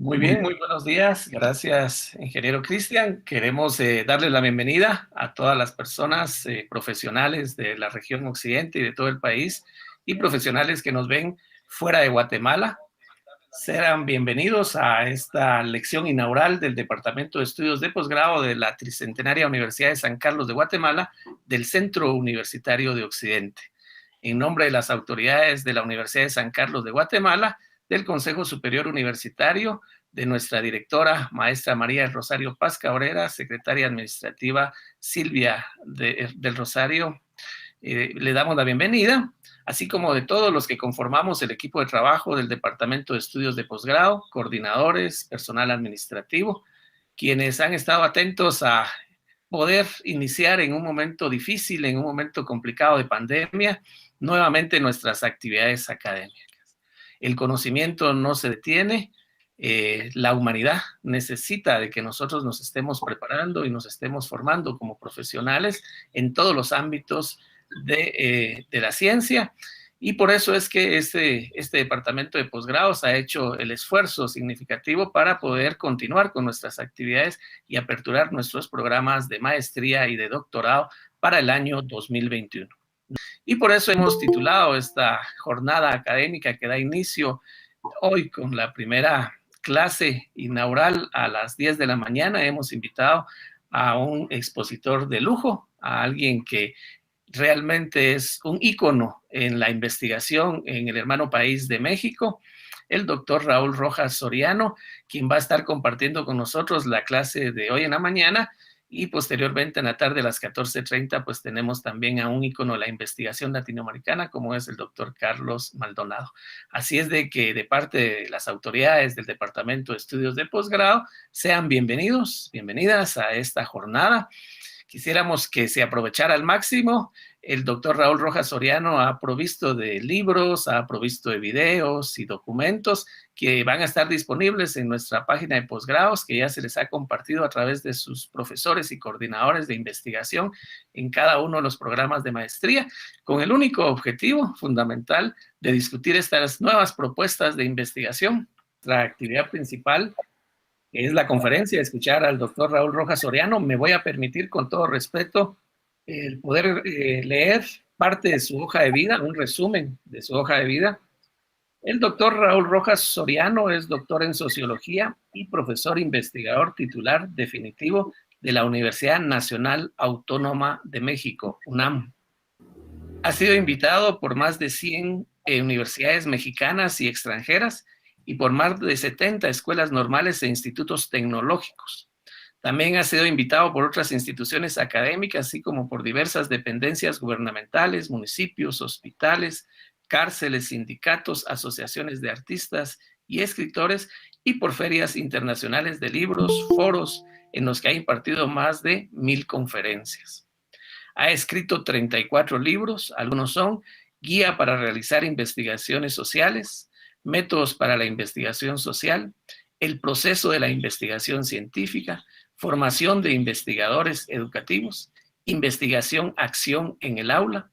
Muy bien, muy buenos días. Gracias, ingeniero Cristian. Queremos darle la bienvenida a todas las personas profesionales de la región occidente y de todo el país y profesionales que nos ven fuera de Guatemala. Serán bienvenidos a esta lección inaugural del Departamento de Estudios de Posgrado de la Tricentenaria Universidad de San Carlos de Guatemala del Centro Universitario de Occidente. En nombre de las autoridades de la Universidad de San Carlos de Guatemala, del Consejo Superior Universitario, de nuestra directora, maestra María del Rosario Paz Cabrera, secretaria administrativa Silvia del Rosario, le damos la bienvenida, así como de todos los que conformamos el equipo de trabajo del Departamento de Estudios de Posgrado, coordinadores, personal administrativo, quienes han estado atentos a poder iniciar en un momento difícil, en un momento complicado de pandemia, nuevamente nuestras actividades académicas. El conocimiento no se detiene, la humanidad necesita de que nosotros nos estemos preparando y nos estemos formando como profesionales en todos los ámbitos de la ciencia, y por eso es que este departamento de posgrados ha hecho el esfuerzo significativo para poder continuar con nuestras actividades y aperturar nuestros programas de maestría y de doctorado para el año 2021. Y por eso hemos titulado esta jornada académica que da inicio hoy con la primera clase inaugural a las 10 de la mañana. Hemos invitado a un expositor de lujo, a alguien que realmente es un ícono en la investigación en el hermano país de México, el doctor Raúl Rojas Soriano, quien va a estar compartiendo con nosotros la clase de hoy en la mañana, y posteriormente en la tarde a las 14:30 pues tenemos también a un ícono de la investigación latinoamericana como es el doctor Carlos Maldonado. Así es de que de parte de las autoridades del Departamento de Estudios de Posgrado, sean bienvenidos, bienvenidas a esta jornada. Quisiéramos que se aprovechara al máximo. El doctor Raúl Rojas Soriano ha provisto de libros, ha provisto de videos y documentos que van a estar disponibles en nuestra página de posgrados, que ya se les ha compartido a través de sus profesores y coordinadores de investigación en cada uno de los programas de maestría, con el único objetivo fundamental de discutir estas nuevas propuestas de investigación. La actividad principal es la conferencia, escuchar al doctor Raúl Rojas Soriano. Me voy a permitir, con todo respeto, el poder leer parte de su hoja de vida, un resumen de su hoja de vida. El doctor Raúl Rojas Soriano es doctor en sociología y profesor investigador titular definitivo de la Universidad Nacional Autónoma de México, UNAM. Ha sido invitado por más de 100 universidades mexicanas y extranjeras y por más de 70 escuelas normales e institutos tecnológicos. También ha sido invitado por otras instituciones académicas, así como por diversas dependencias gubernamentales, municipios, hospitales, cárceles, sindicatos, asociaciones de artistas y escritores, y por ferias internacionales de libros, foros, en los que ha impartido más de 1000 conferencias. Ha escrito 34 libros, algunos son Guía para realizar investigaciones sociales, Métodos para la investigación social, El proceso de la investigación científica, Formación de investigadores educativos, Investigación, acción en el aula,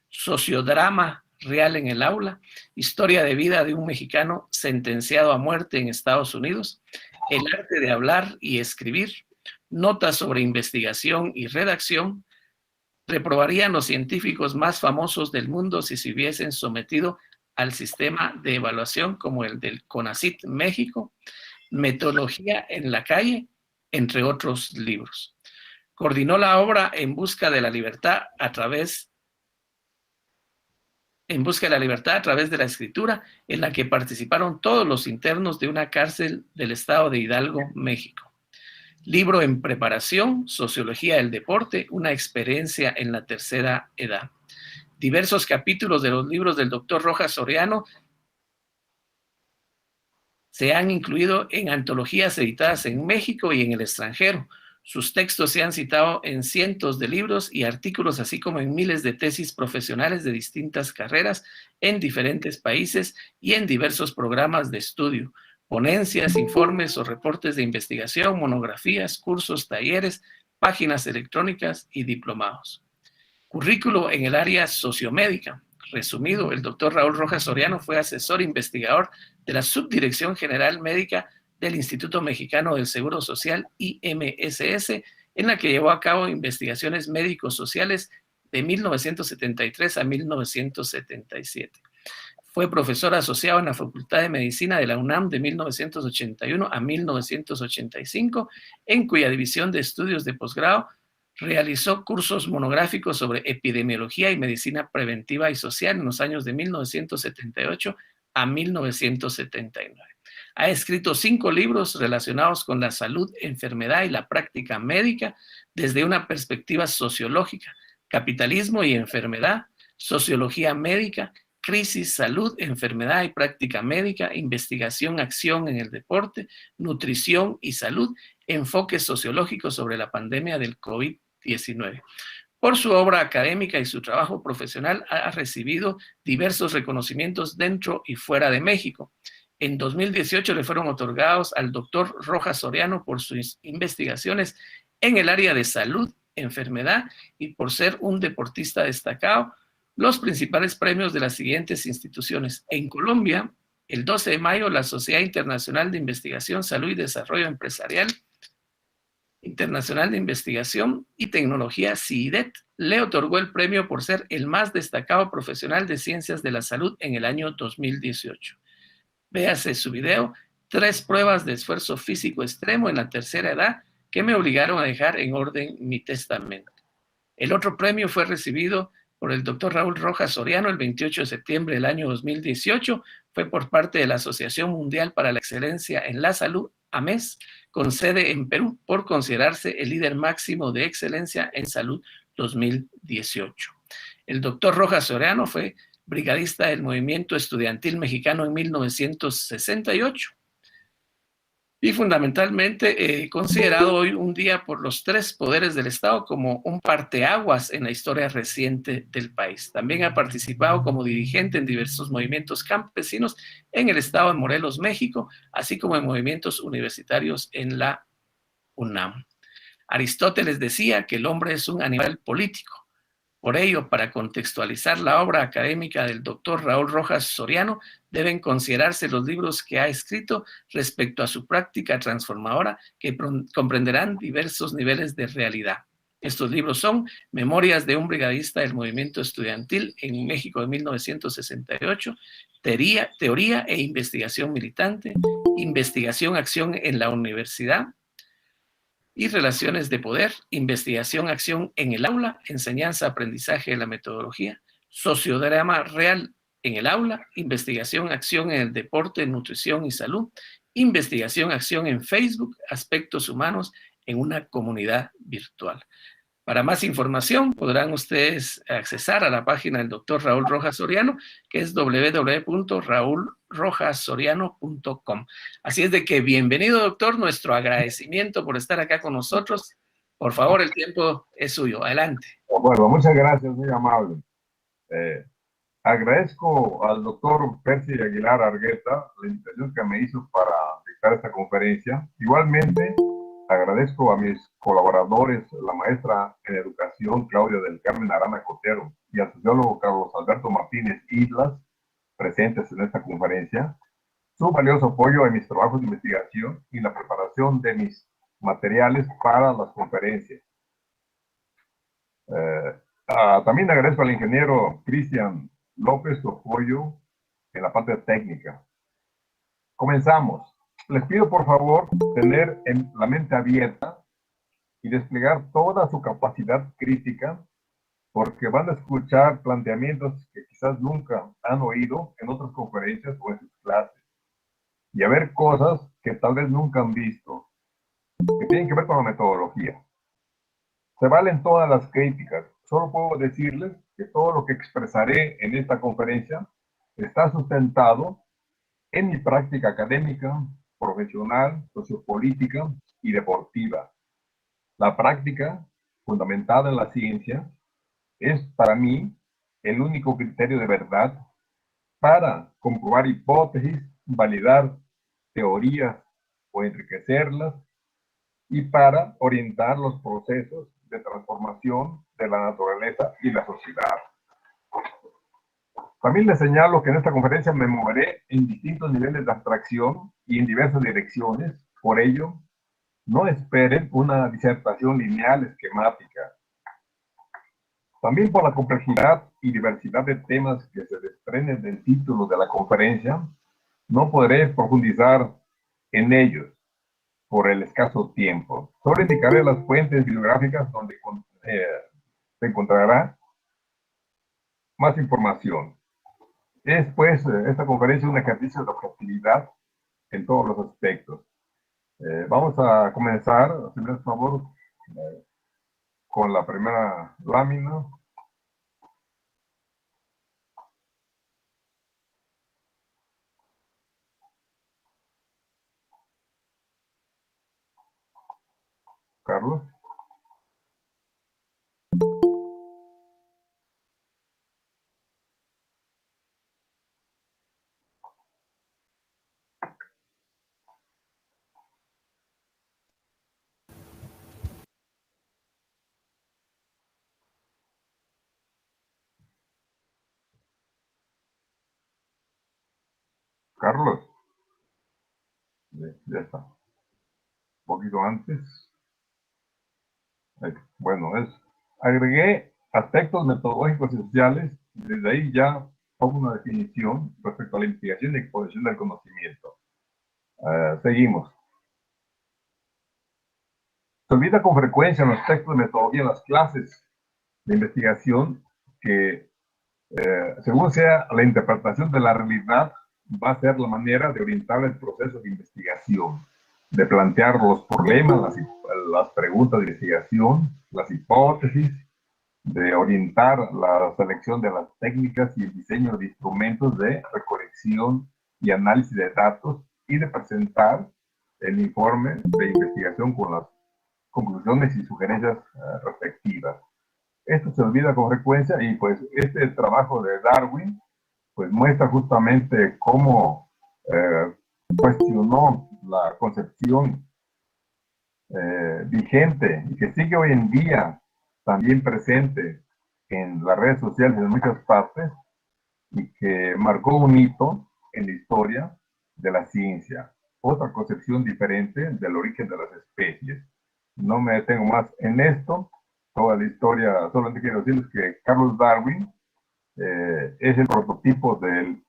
Sociodrama real en el aula, Historia de vida de un mexicano sentenciado a muerte en Estados Unidos, El arte de hablar y escribir, Notas sobre investigación y redacción. Reprobarían los científicos más famosos del mundo si se hubiesen sometido al sistema de evaluación como el del CONACYT México, Metodología en la calle, entre otros libros. Coordinó la obra En busca de la libertad a través de la escritura, en la que participaron todos los internos de una cárcel del estado de Hidalgo, México. Libro en preparación, Sociología del deporte, una experiencia en la tercera edad. Diversos capítulos de los libros del doctor Rojas Soriano se han incluido en antologías editadas en México y en el extranjero. Sus textos se han citado en cientos de libros y artículos, así como en miles de tesis profesionales de distintas carreras en diferentes países y en diversos programas de estudio, ponencias, informes o reportes de investigación, monografías, cursos, talleres, páginas electrónicas y diplomados. Currículo en el área sociomédica. Resumido, el doctor Raúl Rojas Soriano fue asesor investigador de la Subdirección General Médica del Instituto Mexicano del Seguro Social, IMSS, en la que llevó a cabo investigaciones médico-sociales de 1973 a 1977. Fue profesor asociado en la Facultad de Medicina de la UNAM de 1981 a 1985, en cuya división de estudios de posgrado realizó cursos monográficos sobre epidemiología y medicina preventiva y social en los años de 1978 a 1979. Ha escrito 5 libros relacionados con la salud, enfermedad y la práctica médica desde una perspectiva sociológica: Capitalismo y enfermedad, Sociología médica, Crisis, salud, enfermedad y práctica médica, investigación, acción en el deporte, nutrición y salud, enfoques sociológicos sobre la pandemia del COVID-19. Por su obra académica y su trabajo profesional ha recibido diversos reconocimientos dentro y fuera de México. En 2018 le fueron otorgados al doctor Rojas Soriano por sus investigaciones en el área de salud, enfermedad y por ser un deportista destacado, los principales premios de las siguientes instituciones. En Colombia, el 12 de mayo, la Sociedad Internacional de Investigación, Salud y Desarrollo Empresarial Internacional de Investigación y Tecnología, CIDET, le otorgó el premio por ser el más destacado profesional de ciencias de la salud en el año 2018. Véase su video, 3 pruebas de esfuerzo físico extremo en la tercera edad que me obligaron a dejar en orden mi testamento. El otro premio fue recibido por el doctor Raúl Rojas Soriano el 28 de septiembre del año 2018. Fue por parte de la Asociación Mundial para la Excelencia en la Salud, AMES, con sede en Perú, por considerarse el líder máximo de excelencia en salud 2018. El doctor Rojas Soriano fue brigadista del movimiento estudiantil mexicano en 1968. Y fundamentalmente considerado hoy un día por los 3 poderes del Estado como un parteaguas en la historia reciente del país. También ha participado como dirigente en diversos movimientos campesinos en el estado de Morelos, México, así como en movimientos universitarios en la UNAM. Aristóteles decía que el hombre es un animal político. Por ello, para contextualizar la obra académica del doctor Raúl Rojas Soriano, deben considerarse los libros que ha escrito respecto a su práctica transformadora, que comprenderán diversos niveles de realidad. Estos libros son Memorias de un brigadista del movimiento estudiantil en México de 1968, Teoría e investigación militante, Investigación, acción en la universidad, y relaciones de poder, investigación, acción en el aula, enseñanza, aprendizaje de la metodología, sociodrama real en el aula, investigación, acción en el deporte, nutrición y salud, investigación, acción en Facebook, aspectos humanos en una comunidad virtual. Para más información podrán ustedes accesar a la página del doctor Raúl Rojas Soriano, que es www.raulrojasoriano.com. Así es de que bienvenido, doctor, nuestro agradecimiento por estar acá con nosotros. Por favor, el tiempo es suyo. Adelante. Bueno, muchas gracias, muy amable. Agradezco al doctor Percy Aguilar Argueta la invitación que me hizo para dictar esta conferencia. Igualmente, agradezco a mis colaboradores, la maestra en educación Claudia del Carmen Arana Cotero y al sociólogo Carlos Alberto Martínez Islas, presentes en esta conferencia, su valioso apoyo en mis trabajos de investigación y la preparación de mis materiales para las conferencias. También agradezco al ingeniero Cristian López su apoyo en la parte técnica. Comenzamos. Les pido por favor tener la mente abierta y desplegar toda su capacidad crítica, porque van a escuchar planteamientos que quizás nunca han oído en otras conferencias o en sus clases, y a ver cosas que tal vez nunca han visto, que tienen que ver con la metodología. Se valen todas las críticas. Solo puedo decirles que todo lo que expresaré en esta conferencia está sustentado en mi práctica académica, profesional, sociopolítica y deportiva. La práctica, fundamentada en la ciencia, es para mí el único criterio de verdad para comprobar hipótesis, validar teorías o enriquecerlas y para orientar los procesos de transformación de la naturaleza y la sociedad. También les señalo que en esta conferencia me moveré en distintos niveles de abstracción y en diversas direcciones. Por ello, no esperen una disertación lineal esquemática. También por la complejidad y diversidad de temas que se desprenden del título de la conferencia, no podré profundizar en ellos por el escaso tiempo. Solo indicaré las fuentes bibliográficas donde se encontrará más información. Es, pues, esta conferencia un ejercicio de objetividad en todos los aspectos. Vamos a comenzar, si me das favor, con la primera lámina. Carlos. Carlos. Ya está. Un poquito antes. Bueno, agregué aspectos metodológicos y sociales. Desde ahí ya pongo una definición respecto a la investigación y exposición del conocimiento. Seguimos. Se olvida con frecuencia en los textos de metodología en las clases de investigación que, según sea la interpretación de la realidad, va a ser la manera de orientar el proceso de investigación, de plantear los problemas, las preguntas de investigación, las hipótesis, de orientar la selección de las técnicas y el diseño de instrumentos de recolección y análisis de datos y de presentar el informe de investigación con las conclusiones y sugerencias respectivas. Esto se olvida con frecuencia y pues este trabajo de Darwin pues muestra justamente cómo cuestionó la concepción vigente y que sigue hoy en día también presente en las redes sociales en muchas partes y que marcó un hito en la historia de la ciencia. Otra concepción diferente del origen de las especies. No me detengo más en esto. Toda la historia, solamente quiero decirles que Carlos Darwin es el prototipo del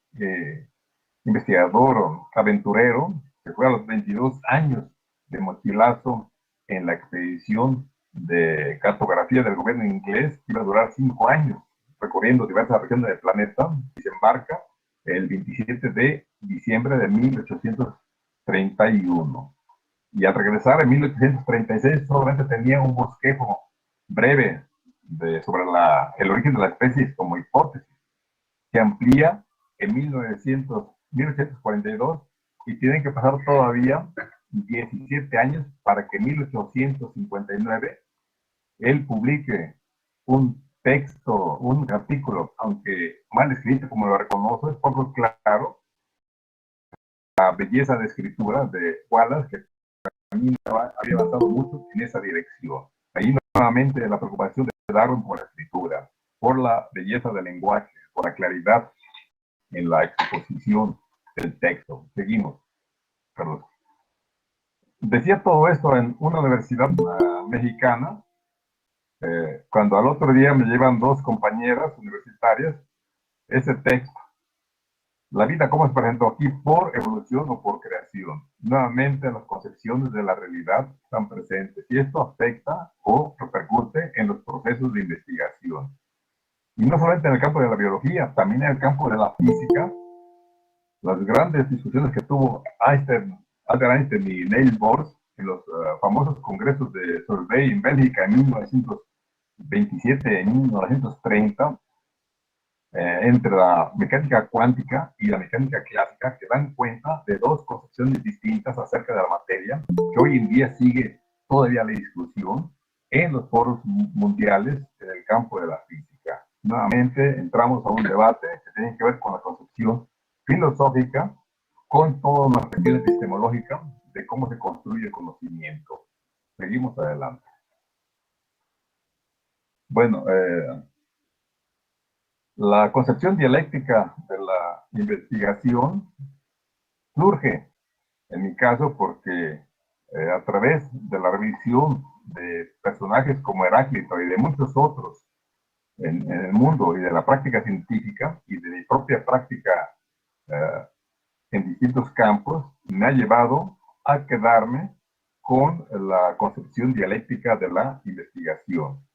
investigador aventurero que fue a los 22 años de mochilazo en la expedición de cartografía del gobierno inglés, que iba a durar 5 años, recorriendo diversas regiones del planeta, y se embarca el 27 de diciembre de 1831. Y al regresar en 1836 solamente tenía un bosquejo breve sobre el origen de la especie como hipótesis, que amplía en 1842 y tienen que pasar todavía 17 años para que en 1859 él publique un texto, un artículo, aunque mal escrito como lo reconoce, es poco claro, la belleza de escritura de Wallace, que también había avanzado mucho en esa dirección. Ahí nuevamente la preocupación de Darwin por la escritura, por la belleza del lenguaje, por la claridad en la exposición del texto. Seguimos, Carlos. Decía todo esto en una universidad mexicana, cuando al otro día me llevan dos compañeras universitarias ese texto. La vida, ¿cómo se presentó aquí? ¿Por evolución o por creación? Nuevamente las concepciones de la realidad están presentes y esto afecta o repercute en los procesos de investigación. Y no solamente en el campo de la biología, también en el campo de la física. Las grandes discusiones que tuvo Albert Einstein y Niels Bohr en los famosos congresos de Solvay en Bélgica en 1927 y 1930, entre la mecánica cuántica y la mecánica clásica, que dan cuenta de dos concepciones distintas acerca de la materia, que hoy en día sigue todavía la discusión en los foros mundiales en el campo de la física. Nuevamente entramos a un debate que tiene que ver con la concepción filosófica, con toda una cuestión epistemológica de cómo se construye el conocimiento. Seguimos adelante. Bueno, la concepción dialéctica de la investigación surge En mi caso, porque a través de la revisión de personajes como Heráclito y de muchos otros en el mundo y de la práctica científica y de mi propia práctica eh, en distintos campos, me ha llevado a quedarme con la concepción dialéctica de la investigación.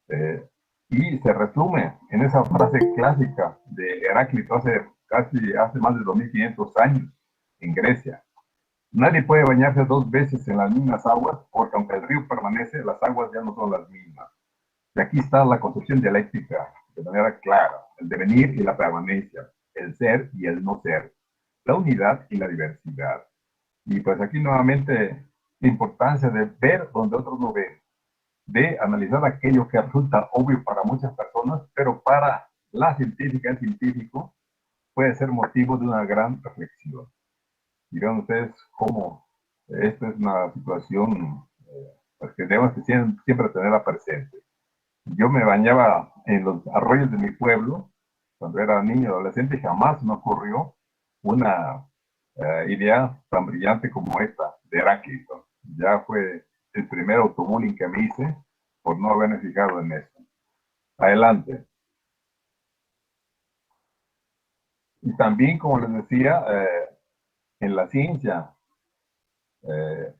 Eh, y se resume en esa frase clásica de Heráclito hace más de 2500 años en Grecia. Nadie puede bañarse dos veces en las mismas aguas porque aunque el río permanece, las aguas ya no son las mismas. Y aquí está la concepción dialéctica de manera clara, el devenir y la permanencia, el ser y el no ser, la unidad y la diversidad. Y pues aquí nuevamente la importancia de ver donde otros no ven, de analizar aquello que resulta obvio para muchas personas, pero para la científica, el científico, puede ser motivo de una gran reflexión. Dirán ustedes cómo esta es una situación pues que debemos siempre tenerla presente. Yo me bañaba en los arroyos de mi pueblo cuando era niño y adolescente y jamás me ocurrió una idea tan brillante como esta de Heráclito. Ya fue el primer automóvil que me hice por no haberme fijado en eso. Adelante. Y también, como les decía, en la ciencia eh,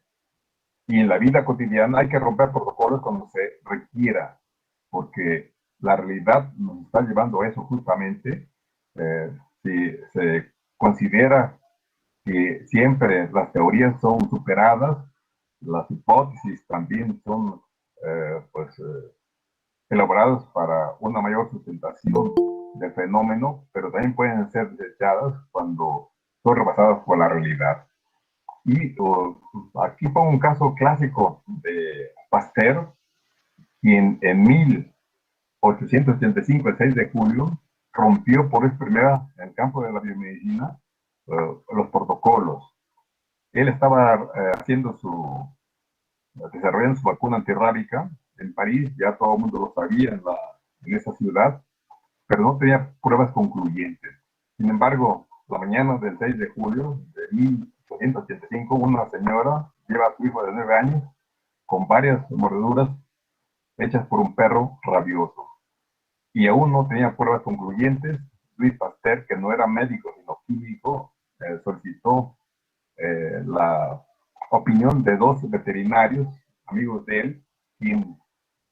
y en la vida cotidiana hay que romper protocolos cuando se requiera, porque la realidad nos está llevando a eso justamente. Si se considera que siempre las teorías son superadas, las hipótesis también son elaboradas para una mayor sustentación del fenómeno, pero también pueden ser desechadas cuando son rebasadas por la realidad. Y aquí pongo un caso clásico de Pasteur, quien en 1885, el 6 de julio, rompió por vez primera en el campo de la biomedicina los protocolos. Él estaba desarrollando su vacuna antirrábica en París, ya todo el mundo lo sabía en esa ciudad, pero no tenía pruebas concluyentes. Sin embargo, la mañana del 6 de julio de 1885, una señora lleva a su hijo de 9 años con varias mordeduras hechas por un perro rabioso. Y aún no tenía pruebas concluyentes. Louis Pasteur, que no era médico sino químico, solicitó la opinión de dos veterinarios, amigos de él,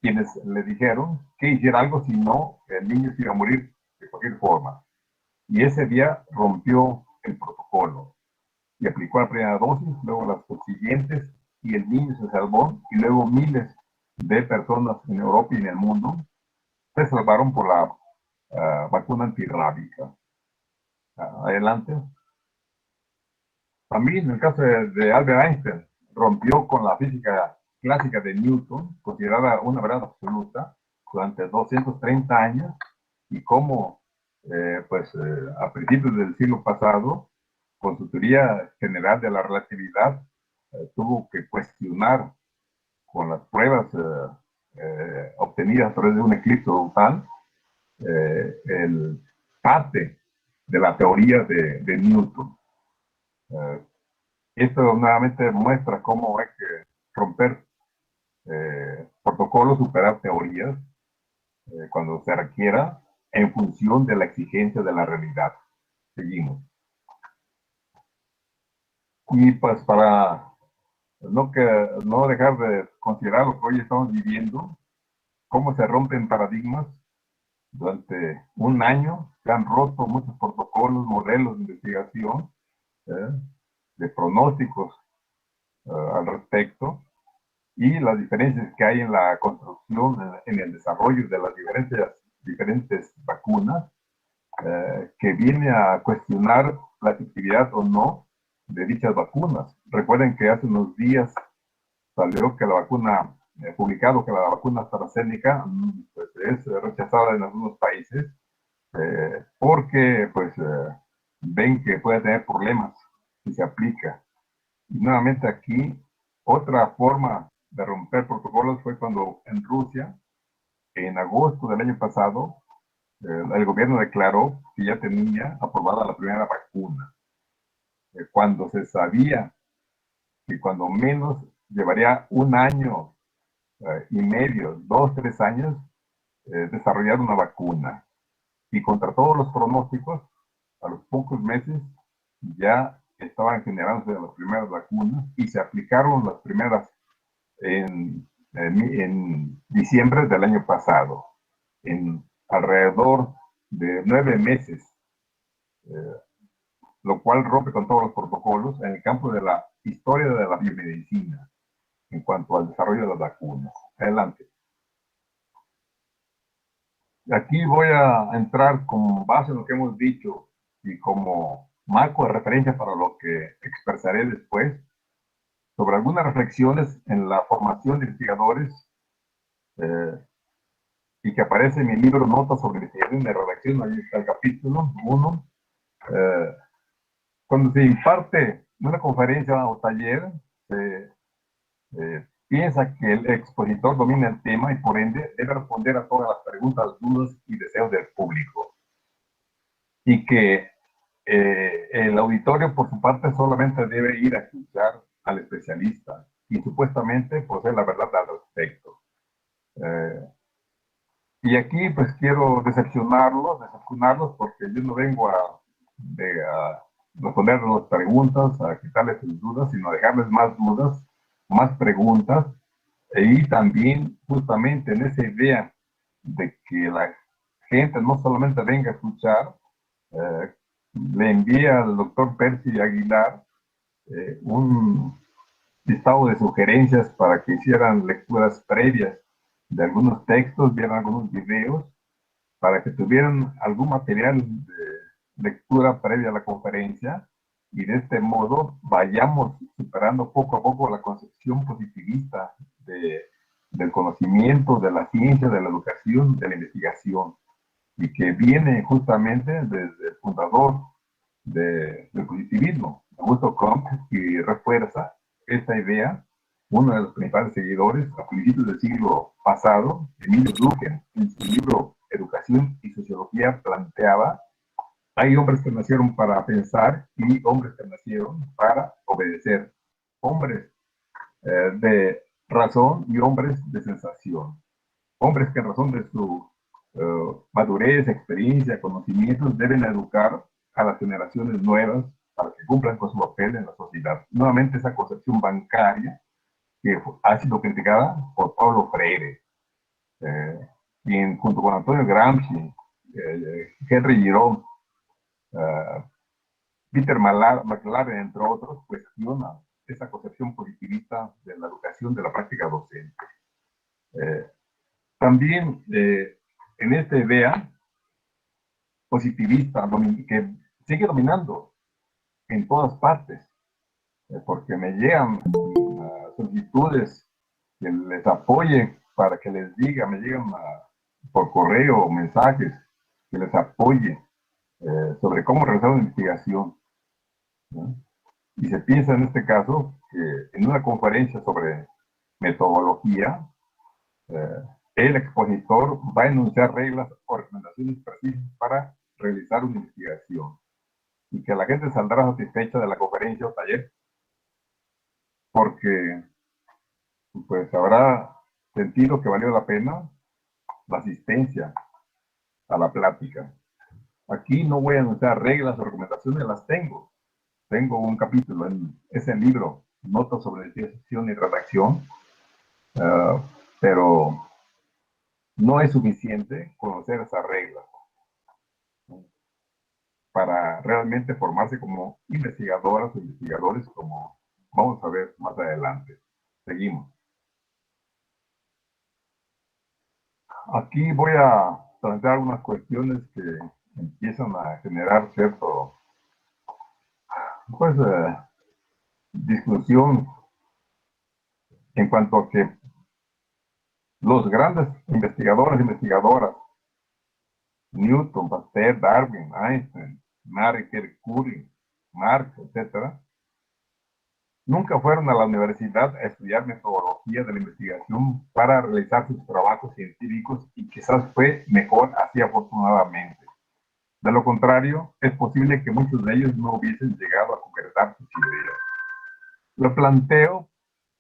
quienes le dijeron que hiciera algo, si no, el niño se iba a morir de cualquier forma. Y ese día rompió el protocolo y aplicó la primera dosis, luego las subsiguientes, y el niño se salvó, y luego miles de personas en Europa y en el mundo se salvaron por la vacuna antirrábica. Adelante. También en el caso de Albert Einstein, rompió con la física clásica de Newton, considerada una verdad absoluta, durante 230 años, y cómo, a principios del siglo pasado, con su teoría general de la relatividad, tuvo que cuestionar con las pruebas obtenidas a través de un eclipse total el parte de la teoría de Newton. Esto nuevamente muestra cómo hay que romper protocolos, superar teorías cuando se requiera en función de la exigencia de la realidad. Seguimos. Y pues para no dejar de considerar lo que hoy estamos viviendo, cómo se rompen paradigmas. Durante un año se han roto muchos protocolos, modelos de investigación, de pronósticos al respecto, y las diferencias que hay en la construcción, en el desarrollo de las diferentes vacunas, que viene a cuestionar la efectividad o no de dichas vacunas. Recuerden que hace unos días salió que la vacuna, publicado que la vacuna AstraZeneca pues, es rechazada en algunos países porque pues ven que puede tener problemas si se aplica. Y nuevamente aquí, otra forma de romper protocolos fue cuando en Rusia, en agosto del año pasado, el gobierno declaró que ya tenía aprobada la primera vacuna. Cuando se sabía que cuando menos llevaría un año y medio, 2, 3 años, desarrollar una vacuna. Y contra todos los pronósticos, a los pocos meses ya estaban generándose las primeras vacunas y se aplicaron las primeras en diciembre del año pasado, en alrededor de 9 meses, lo cual rompe con todos los protocolos en el campo de la historia de la biomedicina en cuanto al desarrollo de las vacunas. Adelante. Aquí voy a entrar como base en lo que hemos dicho y como marco de referencia para lo que expresaré después sobre algunas reflexiones en la formación de investigadores y que aparece en mi libro Notas sobre investigación de redacción, ahí está el capítulo 1. Cuando se imparte una conferencia o taller, se piensa que el expositor domina el tema y por ende debe responder a todas las preguntas, dudas y deseos del público. Y que el auditorio, por su parte, solamente debe ir a escuchar al especialista y supuestamente poseer la verdad al respecto. Y aquí pues quiero decepcionarlos porque yo no vengo a responder las preguntas, a quitarles sus dudas, sino a dejarles más dudas, más preguntas, y también justamente en esa idea de que la gente no solamente venga a escuchar, le envía al doctor Percy Aguilar un listado de sugerencias para que hicieran lecturas previas de algunos textos, vieran algunos videos, para que tuvieran algún material de lectura previa a la conferencia y de este modo vayamos superando poco a poco la concepción positivista del conocimiento, de la ciencia, de la educación, de la investigación, y que viene justamente desde el fundador del positivismo, Augusto Comte, y refuerza esta idea. Uno de los principales seguidores, a principios del siglo pasado, Emilio Durkheim, en su libro Educación y Sociología, planteaba: hay hombres que nacieron para pensar y hombres que nacieron para obedecer. Hombres de razón y hombres de sensación. Hombres que en razón de su madurez, experiencia, conocimientos, deben educar a las generaciones nuevas para que cumplan con su papel en la sociedad. Nuevamente esa concepción bancaria que ha sido criticada por Paulo Freire, quien junto con Antonio Gramsci, Henry Giraud, Peter McLaren, entre otros, cuestiona esa concepción positivista de la educación, de la práctica docente. También en esta idea positivista que sigue dominando en todas partes, porque me llegan solicitudes que les apoye para que les diga, me llegan por correo o mensajes que les apoye sobre cómo realizar una investigación, ¿no? Y se piensa en este caso que en una conferencia sobre metodología, el expositor va a enunciar reglas o recomendaciones precisas para realizar una investigación y que la gente saldrá satisfecha de la conferencia o taller porque pues habrá sentido que valió la pena la asistencia a la plática. Aquí no voy a anunciar reglas o recomendaciones, las tengo. Tengo un capítulo en ese libro, Notas sobre investigación y redacción, pero no es suficiente conocer esas reglas para realmente formarse como investigadoras o investigadores, como vamos a ver más adelante. Seguimos. Aquí voy a plantear algunas cuestiones que empiezan a generar cierto, pues, discusión en cuanto a que los grandes investigadores e investigadoras, Newton, Pasteur, Darwin, Einstein, Marie Curie, Marx, etc., nunca fueron a la universidad a estudiar metodología de la investigación para realizar sus trabajos científicos y quizás fue mejor así afortunadamente. De lo contrario, es posible que muchos de ellos no hubiesen llegado a concretar sus ideas. Lo planteo,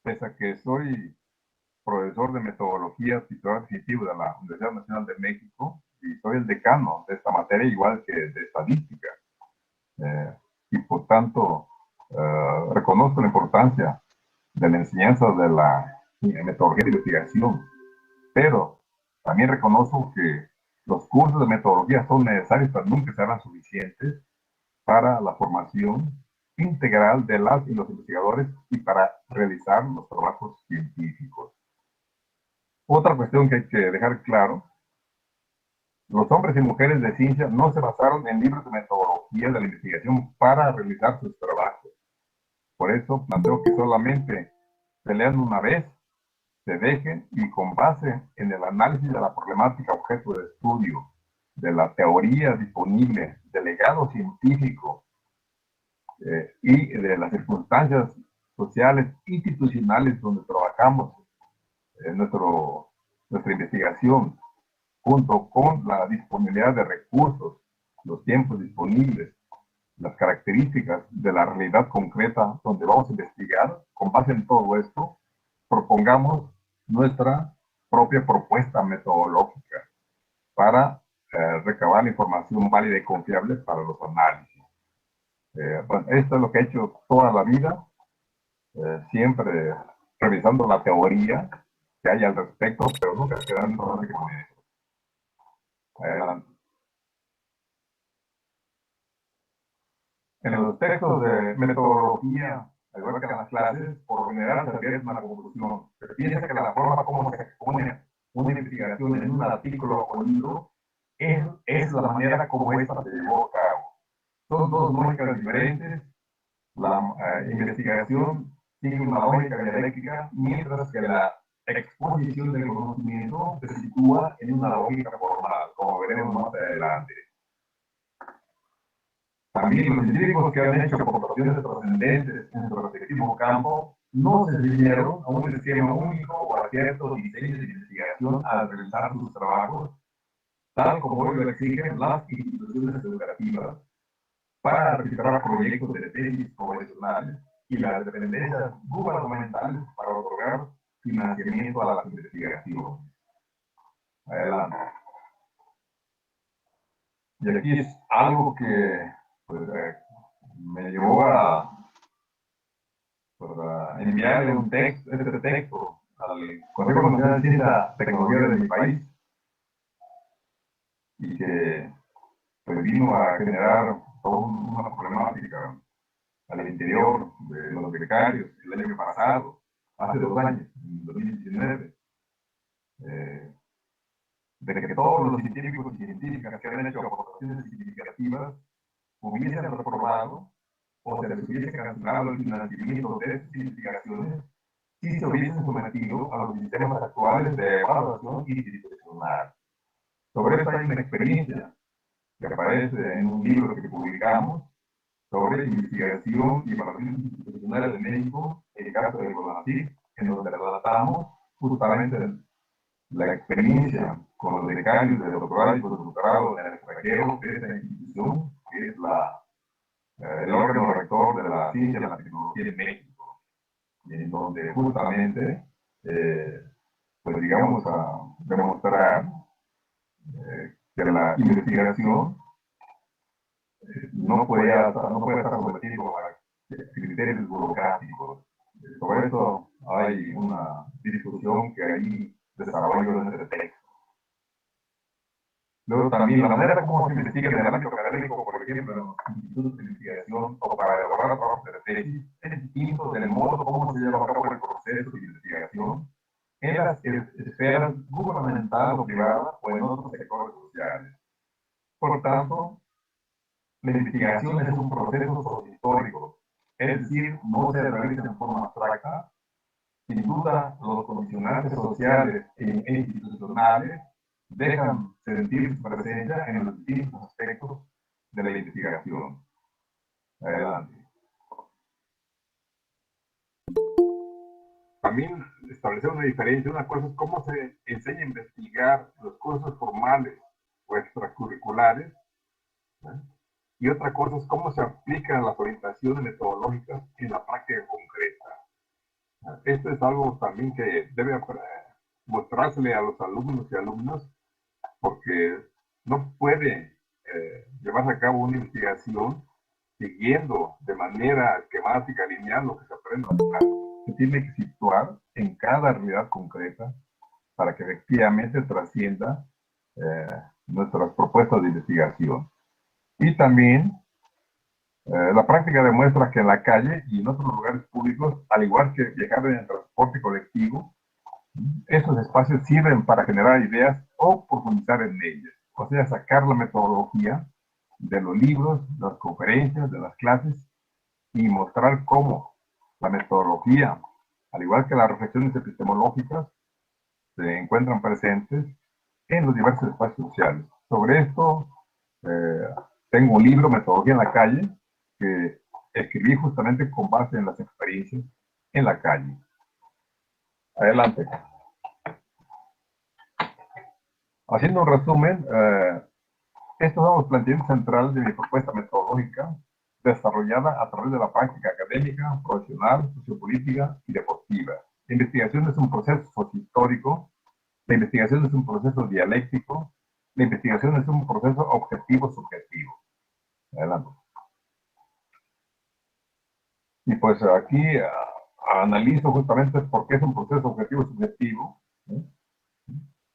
pese a que soy profesor de metodología titular ejecutivo de la Universidad Nacional de México y soy el decano de esta materia, igual que de estadística. Y por tanto, reconozco la importancia de la enseñanza de la metodología de investigación, pero también reconozco que los cursos de metodología son necesarios, pero nunca serán suficientes para la formación integral de las y los investigadores y para realizar los trabajos científicos. Otra cuestión que hay que dejar claro: los hombres y mujeres de ciencia no se basaron en libros de metodología de la investigación para realizar sus trabajos. Por eso planteo que solamente se lean una vez, se dejen y con base en el análisis de la problemática objeto de estudio, de la teoría disponible, del legado científico y de las circunstancias sociales institucionales donde trabajamos nuestra investigación, junto con la disponibilidad de recursos, los tiempos disponibles, las características de la realidad concreta donde vamos a investigar. Con base en todo esto, propongamos nuestra propia propuesta metodológica para recabar información válida y confiable para los análisis. Bueno, esto es lo que he hecho toda la vida, siempre revisando la teoría que hay al respecto, pero nunca quedando con eso. Adelante. En los textos de metodología, al igual que en las clases, por lo general se advierte una conclusión. Se piensa que la forma como se expone una investigación en un artículo o libro es la manera como esta se llevó a cabo. Son dos lógicas diferentes. La investigación sigue una lógica dialéctica, mientras que la exposición del conocimiento se sitúa en una lógica formal, como veremos más adelante. También los científicos que han hecho aportaciones trascendentes en su respectivo campo no se siguieron a un esquema único o a ciertos diseños de investigación al realizar sus trabajos, tal como hoy lo exigen las instituciones educativas para registrar proyectos de tesis profesionales y las dependencias gubernamentales para otorgar financiamiento a las investigaciones. Adelante. Y aquí es algo que pues, me llevó a enviarle este texto al Consejo Nacional de Ciencia y Tecnología de mi país, y que pues, vino a generar toda una problemática al interior de los becarios el año pasado, hace 2 años, en 2019, de que todos los científicos y científicas que han hecho aportaciones significativas hubiesen reprobado o se les hubiese cancelado el financiamiento de estas investigaciones si se hubiesen sometido a los sistemas actuales de evaluación institucional. Sobre esto hay una experiencia que aparece en un libro que publicamos sobre investigación y evaluación institucional de México, el caso de CONACYT, en donde relatamos justamente la experiencia con los becarios de doctorado y postdoctorado en el extranjero de esta institución, que es el órgano rector de la ciencia y la tecnología en México, en donde justamente, pues digamos, a demostrar que la investigación no puede estar sometido a criterios burocráticos. Sobre eso hay una discusión que ahí desarrollo en este texto. Luego también la manera como se investiga en el ámbito académico, por ejemplo, en los institutos de investigación o para elaborar trabajos de tesis, es distinto del modo como se lleva a cabo el proceso de investigación en las esferas gubernamental o privada o en otros sectores sociales. Por tanto, la investigación es un proceso sociohistórico, es decir, no se realiza en forma abstracta. Sin duda, los condicionantes sociales e institucionales dejan sentir su presencia en los distintos aspectos de la investigación. Adelante. También establecer una diferencia. Una cosa es cómo se enseña a investigar los cursos formales o extracurriculares, ¿no? Y otra cosa es cómo se aplican las orientaciones metodológicas en la práctica concreta. esto es algo también que debe mostrársele a los alumnos y alumnas, porque no puede llevarse a cabo una investigación siguiendo de manera esquemática, lineal, lo que se aprende en la clase. Se tiene que situar en cada realidad concreta para que efectivamente trascienda nuestras propuestas de investigación. Y también la práctica demuestra que en la calle y en otros lugares públicos, al igual que viajar en el transporte colectivo, esos espacios sirven para generar ideas o profundizar en ellas. O sea, sacar la metodología de los libros, de las conferencias, de las clases y mostrar cómo la metodología, al igual que las reflexiones epistemológicas, se encuentran presentes en los diversos espacios sociales. Sobre esto, tengo un libro, Metodología en la calle, que escribí justamente con base en las experiencias en la calle. Adelante. Haciendo un resumen, estos son los planteamientos centrales de mi propuesta metodológica, desarrollada a través de la práctica académica, profesional, sociopolítica y deportiva. La investigación es un proceso sociohistórico, la investigación es un proceso dialéctico, la investigación es un proceso objetivo-subjetivo. Adelante. Y pues aquí analizo justamente por qué es un proceso objetivo-subjetivo, ¿sí?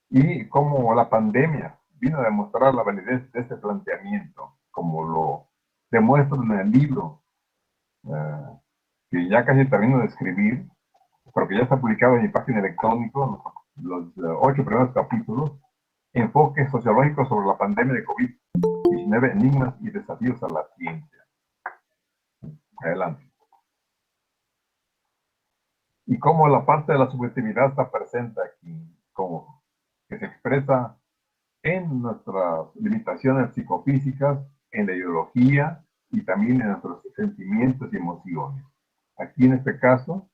Y cómo la pandemia vino a demostrar la validez de este planteamiento, como lo demuestro en el libro, que ya casi termino de escribir, pero que ya está publicado en mi página electrónica, los 8 primeros capítulos, enfoques sociológicos sobre la pandemia de COVID-19, enigmas y desafíos a la ciencia. Adelante. Y cómo la parte de la subjetividad está presente aquí, como que se expresa en nuestras limitaciones psicofísicas, en la ideología y también en nuestros sentimientos y emociones. Aquí en este caso,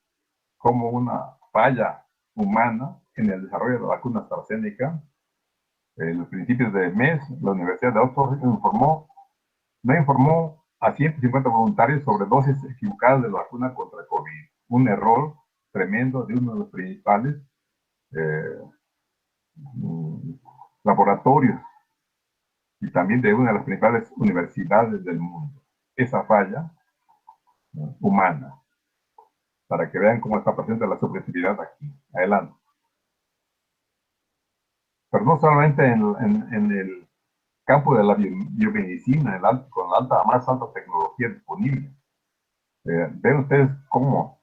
como una falla humana en el desarrollo de la vacuna AstraZeneca, en los principios del mes, la Universidad de Oxford no informó a 150 voluntarios sobre dosis equivocadas de la vacuna contra COVID. Un error tremendo de uno de los principales laboratorios y también de una de las principales universidades del mundo. Esa falla humana, para que vean cómo está presente la subjetividad aquí. Adelante. Pero no solamente en el campo de la biomedicina, con la más alta tecnología disponible. Ven ustedes cómo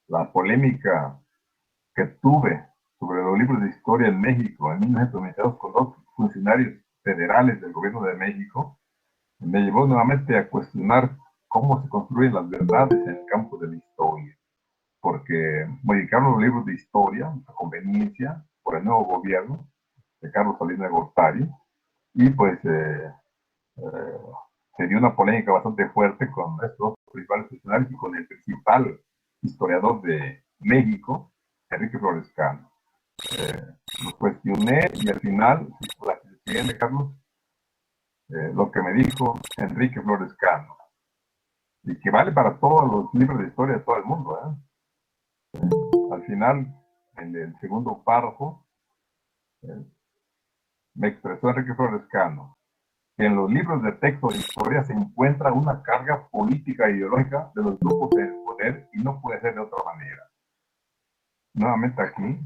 la polémica que tuve sobre los libros de historia en México en 1992 con dos funcionarios federales del gobierno de México, me llevó nuevamente a cuestionar cómo se construyen las verdades en el campo de la historia, porque modificaron los libros de historia a conveniencia por el nuevo gobierno de Carlos Salinas de Gortari, y pues se dio una polémica bastante fuerte con estos principales funcionarios y con el principal historiador de México, Enrique Flores Cano. Lo cuestioné y al final, la siguiente, Carlos, lo que me dijo Enrique Flores Cano, y que vale para todos los libros de historia de todo el mundo. Al final, en el segundo párrafo, me expresó Enrique Flores Cano que en los libros de texto de historia se encuentra una carga política e ideológica de los grupos en el poder y no puede ser de otra manera. Nuevamente aquí,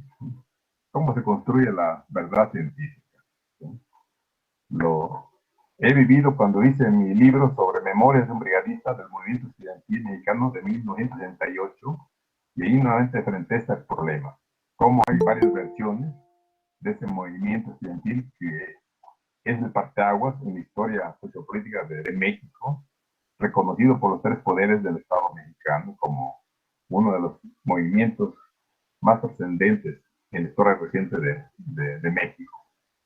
cómo se construye la verdad científica. Lo he vivido cuando hice mi libro sobre memorias de un brigadista del movimiento estudiantil mexicano de 1968, y ahí nuevamente enfrenté este problema. Cómo hay varias versiones de ese movimiento estudiantil que es el parteaguas en la historia sociopolítica de México, reconocido por los tres poderes del Estado mexicano como uno de los movimientos más trascendentes en la historia reciente de México.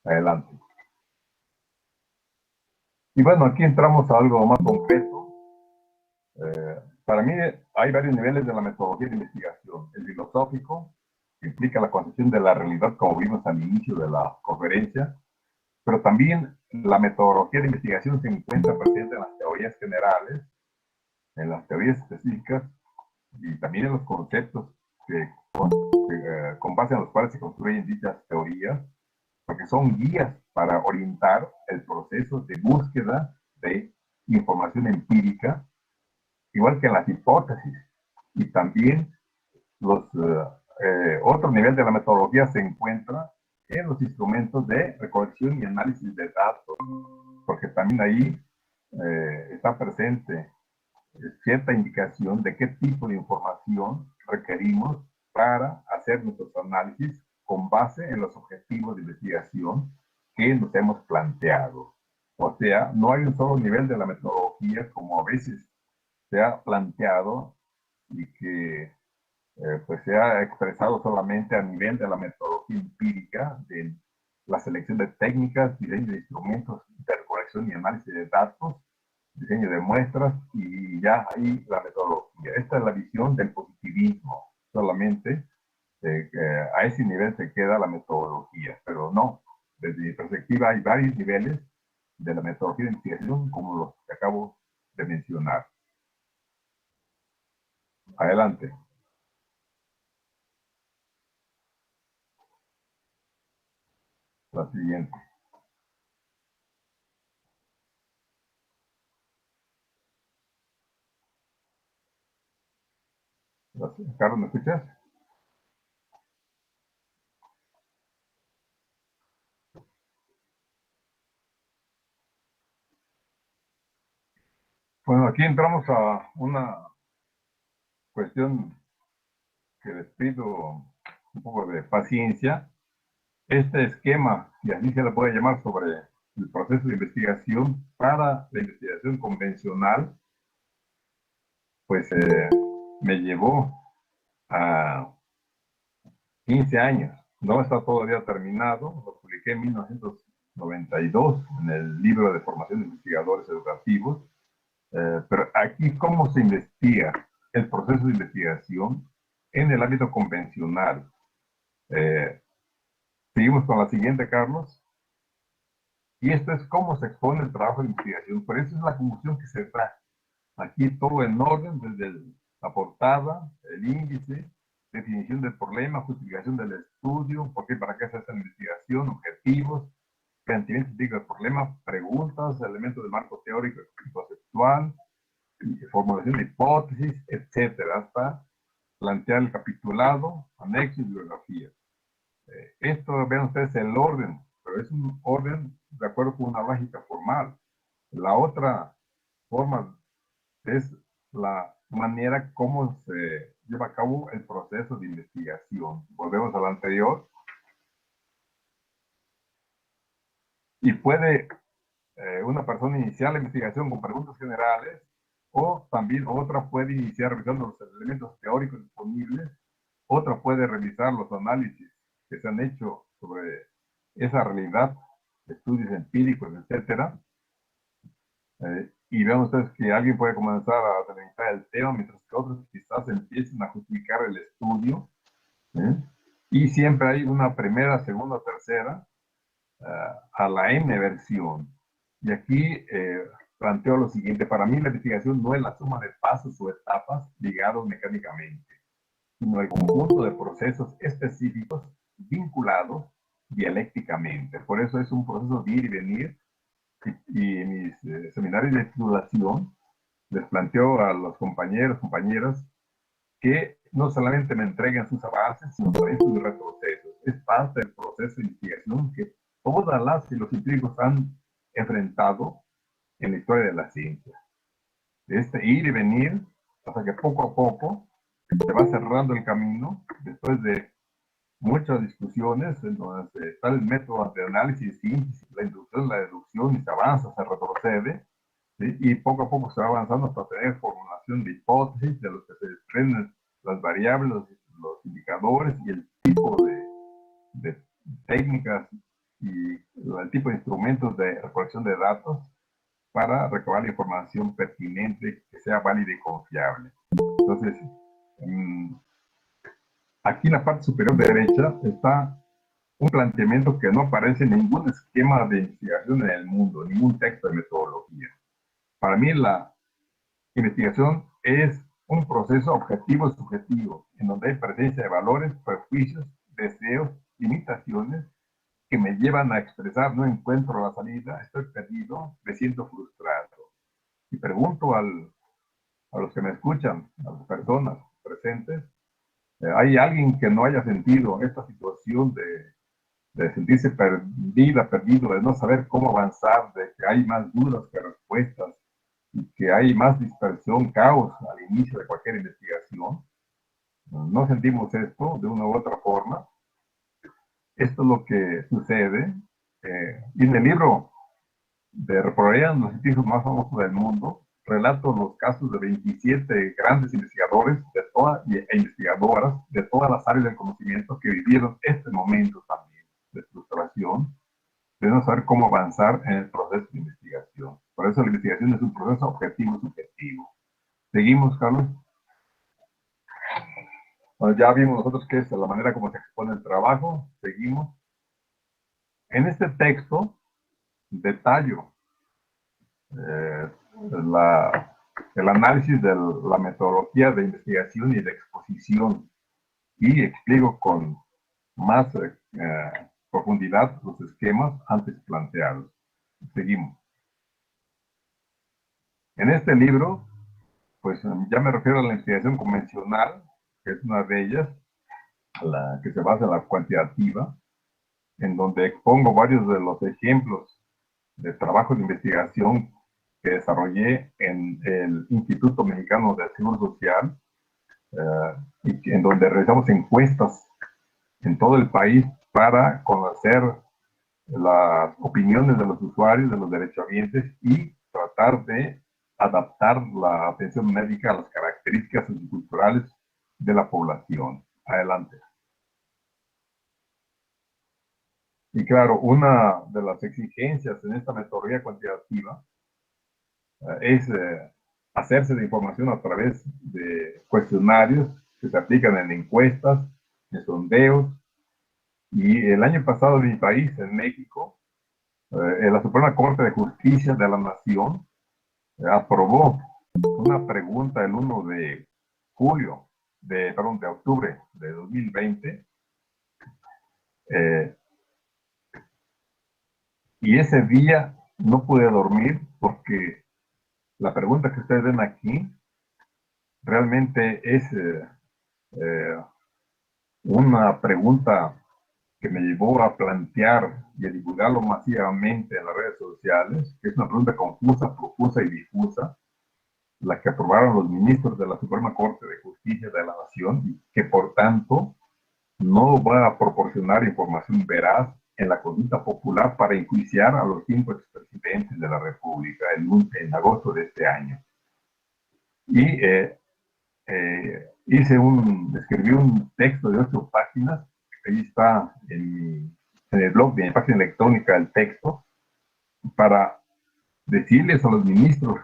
Adelante. Y bueno, aquí entramos a algo más concreto. Para mí hay varios niveles de la metodología de investigación. El filosófico, que implica la concepción de la realidad como vimos al inicio de la conferencia, pero también la metodología de investigación se encuentra presente en las teorías generales, en las teorías específicas y también en los conceptos con base en los cuales se construyen dichas teorías, porque son guías para orientar el proceso de búsqueda de información empírica, igual que las hipótesis. Y también otro nivel de la metodología se encuentra en los instrumentos de recolección y análisis de datos, porque también ahí está presente cierta indicación de qué tipo de información requerimos para hacer nuestros análisis con base en los objetivos de investigación que nos hemos planteado. O sea, no hay un solo nivel de la metodología como a veces se ha planteado y que pues se ha expresado solamente a nivel de la metodología empírica, de la selección de técnicas, diseño de instrumentos de recolección y análisis de datos, diseño de muestras y ya ahí la metodología. Esta es la visión del positivismo, solamente a ese nivel se queda la metodología, pero no, desde mi perspectiva hay varios niveles de la metodología de investigación como los que acabo de mencionar. Adelante. La siguiente. Carlos, ¿me escuchas? Bueno, aquí entramos a una cuestión que les pido un poco de paciencia. Este esquema, y así se le puede llamar, sobre el proceso de investigación para la investigación convencional, pues me llevó a 15 años. No está todavía terminado, lo publiqué en 1992 en el libro de formación de investigadores educativos. Pero aquí, ¿cómo se investiga el proceso de investigación en el ámbito convencional? Seguimos con la siguiente, Carlos. Y esto es cómo se expone el trabajo de investigación. Por eso es la conclusión que se trae. Aquí todo en orden, desde la portada, el índice, definición del problema, justificación del estudio, por qué, para qué se hace la investigación, objetivos, planteamiento del problema, preguntas, elementos del marco teórico y conceptual, formulación de hipótesis, etcétera, hasta plantear el capitulado, anexo y bibliografía. Esto, vean ustedes, el orden, pero es un orden de acuerdo con una lógica formal. La otra forma es la manera como se lleva a cabo el proceso de investigación. Volvemos a lo anterior. Y puede una persona iniciar la investigación con preguntas generales, o también otra puede iniciar revisando los elementos teóricos disponibles, otra puede revisar los análisis que se han hecho sobre esa realidad, estudios empíricos, etcétera. Y vean ustedes que alguien puede comenzar a delimitar el tema, mientras que otros quizás empiecen a justificar el estudio. Y siempre hay una primera, segunda, tercera, a la N versión. Y aquí planteo lo siguiente: para mí la investigación no es la suma de pasos o etapas ligados mecánicamente, sino el conjunto de procesos específicos vinculados dialécticamente. Por eso es un proceso de ir y venir. Y en mis seminarios de titulación les planteo a los compañeros, compañeras, que no solamente me entreguen sus avances, sino también sus retrocesos. Es parte del proceso de investigación que todas las y los científicos han enfrentado en la historia de la ciencia. Este ir y venir, hasta que poco a poco se va cerrando el camino, después de muchas discusiones en donde está el método de análisis, síntesis, la inducción, la deducción, y se avanza, se retrocede, ¿sí? Y poco a poco se va avanzando hasta tener formulación de hipótesis de los que se desprenden las variables, los indicadores y el tipo de técnicas y el tipo de instrumentos de recolección de datos para recabar la información pertinente, que sea válida y confiable. Entonces, aquí en la parte superior derecha está un planteamiento que no aparece en ningún esquema de investigación en el mundo, ningún texto de metodología. Para mí la investigación es un proceso objetivo y subjetivo, en donde hay presencia de valores, prejuicios, deseos, limitaciones que me llevan a expresar: no encuentro la salida, estoy perdido, me siento frustrado. Y pregunto a los que me escuchan, a las personas presentes, ¿hay alguien que no haya sentido esta situación de sentirse perdida, perdido, de no saber cómo avanzar, de que hay más dudas que respuestas y que hay más dispersión, caos al inicio de cualquier investigación? No sentimos esto de una u otra forma. Esto es lo que sucede. Y en el libro de Reprobarían los científicos más famosos del mundo, relato los casos de 27 grandes investigadores e investigadoras de todas las áreas del conocimiento que vivieron este momento también de frustración, de no saber cómo avanzar en el proceso de investigación. Por eso la investigación es un proceso objetivo y subjetivo. ¿Seguimos, Carlos? Bueno, ya vimos nosotros qué es la manera como se expone el trabajo. Seguimos. En este texto detallo el análisis de la metodología de investigación y de exposición, y explico con más profundidad los esquemas antes planteados. Seguimos. En este libro, pues ya me refiero a la investigación convencional, que es una de ellas, la que se basa en la cuantitativa, en donde expongo varios de los ejemplos de trabajos de investigación que desarrollé en el Instituto Mexicano del Seguro Social, y en donde realizamos encuestas en todo el país para conocer las opiniones de los usuarios, de los derechohabientes, y tratar de adaptar la atención médica a las características socioculturales de la población. Adelante. Y claro, una de las exigencias en esta metodología cuantitativa es hacerse de información a través de cuestionarios que se aplican en encuestas, en sondeos. Y el año pasado en mi país, en México, en la Suprema Corte de Justicia de la Nación aprobó una pregunta el 1 de octubre de 2020, y ese día no pude dormir porque la pregunta que ustedes ven aquí realmente es una pregunta que me llevó a plantear y a divulgarlo masivamente en las redes sociales, que es una pregunta confusa, profusa y difusa, la que aprobaron los ministros de la Suprema Corte de Justicia de la Nación, y que por tanto no va a proporcionar información veraz en la consulta popular para enjuiciar a los 5 expresidentes de la República en agosto de este año. Y escribí un texto de 8 páginas, ahí está en el blog de mi página electrónica el texto, para decirles a los ministros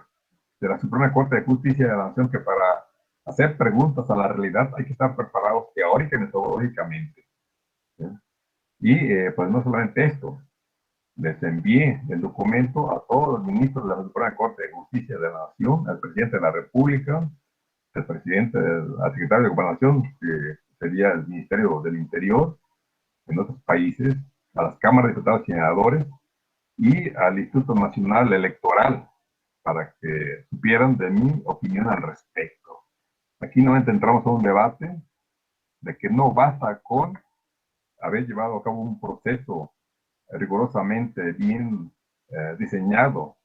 de la Suprema Corte de Justicia de la Nación que para hacer preguntas a la realidad hay que estar preparados teórica y metodológicamente. ¿Sí? Y pues no solamente esto, les envié el documento a todos los ministros de la Suprema Corte de Justicia de la Nación, al presidente de la República, al presidente, al secretario de Gobernación, que sería el Ministerio del Interior en otros países, a las cámaras de diputados y senadores, y al Instituto Nacional Electoral, para que supieran de mi opinión al respecto. Aquí nuevamente entramos a un debate de que no basta con haber llevado a cabo un proceso rigurosamente bien diseñado,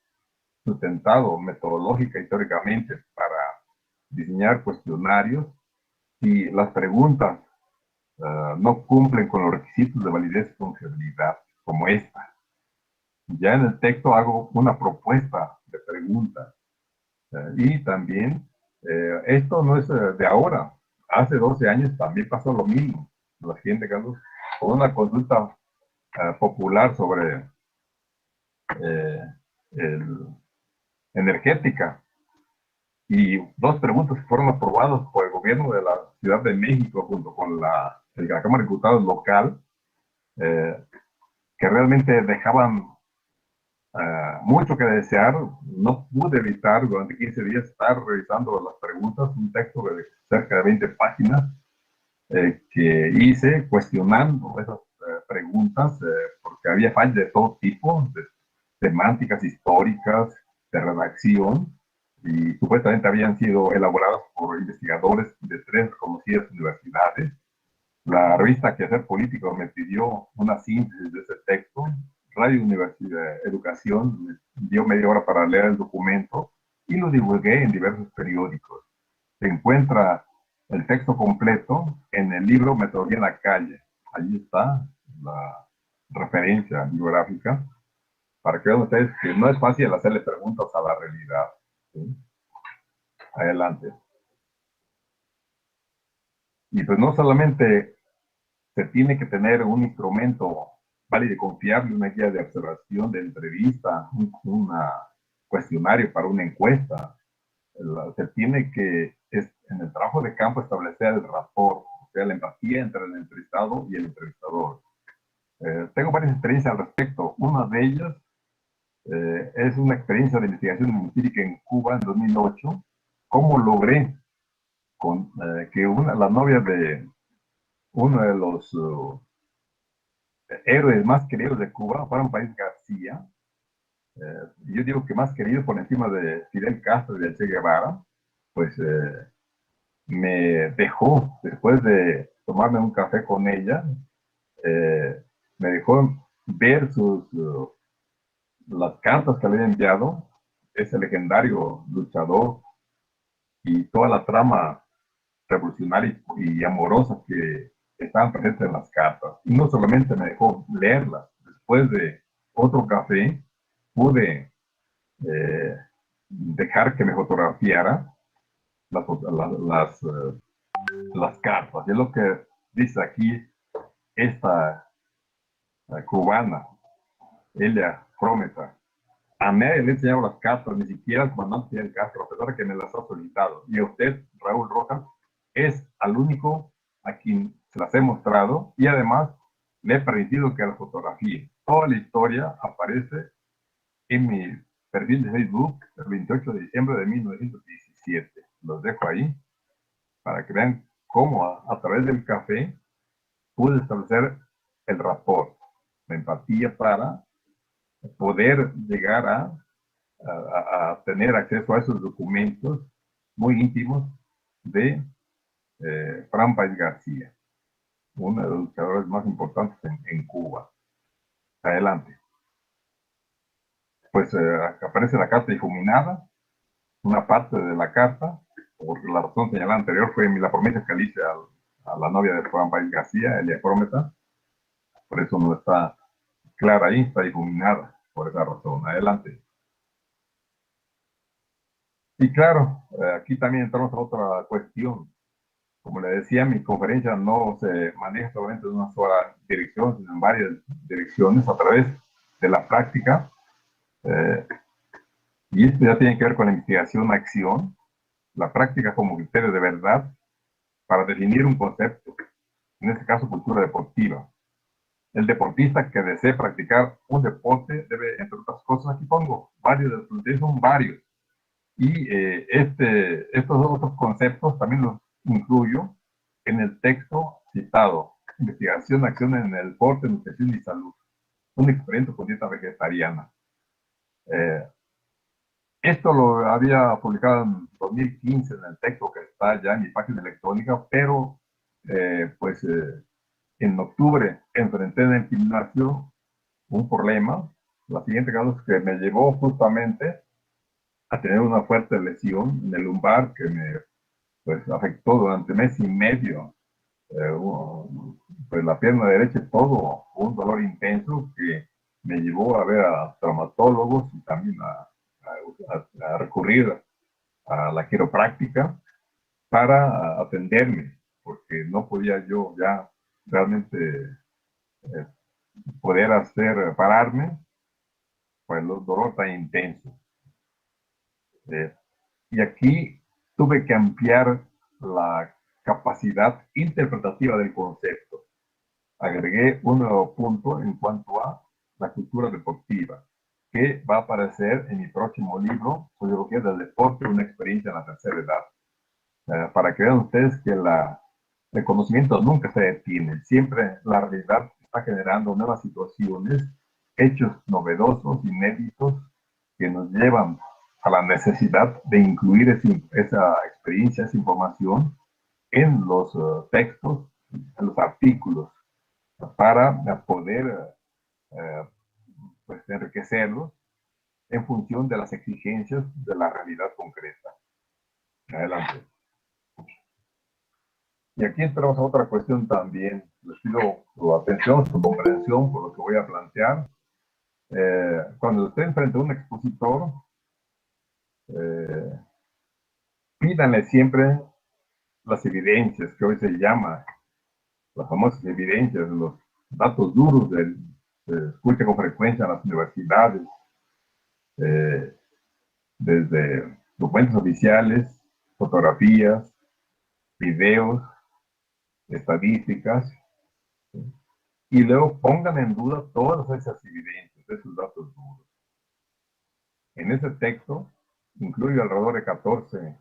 sustentado metodológica y teóricamente para diseñar cuestionarios, si las preguntas no cumplen con los requisitos de validez y confiabilidad, como esta. Ya en el texto hago una propuesta de pregunta. Y también, esto no es de ahora. Hace 12 años también pasó lo mismo. Lo siguiente, Carlos, con una consulta popular sobre energética, y 2 preguntas que fueron aprobadas por el gobierno de la Ciudad de México junto con la Cámara de Diputados local, que realmente dejaban mucho que desear. No pude evitar durante 15 días estar revisando las preguntas, un texto de cerca de 20 páginas que hice cuestionando esas preguntas, porque había fallas de todo tipo, de semánticas históricas, de redacción, y supuestamente habían sido elaboradas por investigadores de 3 reconocidas universidades. La revista Quehacer Político me pidió una síntesis de ese texto. Radio Universidad Educación me dio media hora para leer el documento y lo divulgué en diversos periódicos. Se encuentra el texto completo en el libro Metodología en la calle. Allí está la referencia bibliográfica para que vean ustedes que no es fácil hacerle preguntas a la realidad. ¿Sí? Adelante. Y pues no solamente se tiene que tener un instrumento válido y confiable, una guía de observación, de entrevista, un cuestionario para una encuesta. Se tiene que, en el trabajo de campo, establecer el rapport, o sea, la empatía entre el entrevistado y el entrevistador. Tengo varias experiencias al respecto. Una de ellas es una experiencia de investigación empírica en Cuba en 2008. ¿Cómo logré que la novia de uno de los héroes más queridos de Cuba fuera Páez García? Yo digo que más querido por encima de Fidel Castro y de Che Guevara, pues me dejó, después de tomarme un café con ella, me dejó ver las cartas que le había enviado ese legendario luchador y toda la trama revolucionaria y amorosa que estaban presentes en las cartas. Y no solamente me dejó leerlas, después de otro café pude dejar que me fotografiara las cartas. Y es lo que dice aquí esta cubana, Elia Prometa. A nadie le he enseñado las cartas, ni siquiera al comandante Fidel Castro, a pesar de que me las ha solicitado. Y a usted, Raúl Rojas, es al único a quien se las he mostrado y además le he permitido que las fotografíe. Toda la historia aparece en mi perfil de Facebook el 28 de diciembre de 1917. Los dejo ahí para que vean cómo a través del café pude establecer el rapport, la empatía para poder llegar a tener acceso a esos documentos muy íntimos de Fran Páez García, uno de los luchadores más importantes en Cuba. Adelante. Pues aparece la carta difuminada, una parte de la carta, por la razón señalada anterior, fue la promesa que le hice a la novia de Fran Páez García, Elia Prometa, por eso no está clara ahí, está difuminada, por esa razón. Adelante. Y claro, aquí también entramos a otra cuestión. Como le decía, mi conferencia no se maneja solamente en una sola dirección, sino en varias direcciones a través de la práctica. Y esto ya tiene que ver con la investigación-acción, la práctica como criterio de verdad para definir un concepto, en este caso cultura deportiva. El deportista que desee practicar un deporte debe, entre otras cosas, aquí pongo varios de los criterios, son varios. Y estos otros conceptos también los incluyo en el texto citado, investigación, acción en el deporte, nutrición y salud, un experimento con dieta vegetariana. Esto lo había publicado en 2015 en el texto que está ya en mi página electrónica, pero en octubre enfrenté en el gimnasio un problema. La siguiente causa es que me llevó justamente a tener una fuerte lesión en el lumbar que me afectó durante mes y medio. Pues la pierna derecha todo, un dolor intenso que me llevó a ver a traumatólogos y también a recurrir a la quiropráctica para atenderme, porque no podía yo ya realmente poder pararme por el dolor tan intenso. Y aquí tuve que ampliar la capacidad interpretativa del concepto. Agregué un nuevo punto en cuanto a la cultura deportiva. que va a aparecer en mi próximo libro, Sociología del Deporte, una experiencia en la tercera edad. Para que vean ustedes que el conocimiento nunca se detiene, siempre la realidad está generando nuevas situaciones, hechos novedosos, inéditos, que nos llevan a la necesidad de incluir esa experiencia, esa información en los textos, en los artículos, para poder pues, enriquecerlos en función de las exigencias de la realidad concreta. Adelante. Y aquí entramos a otra cuestión también. Les pido su atención, su comprensión por lo que voy a plantear. Cuando estén frente a un expositor, pídanle siempre las evidencias, que hoy se llama, las famosas evidencias, los datos duros se escucha con frecuencia en las universidades, desde documentos oficiales, fotografías, videos, estadísticas, y luego pongan en duda todas esas evidencias, esos datos duros. En ese texto incluye alrededor de 14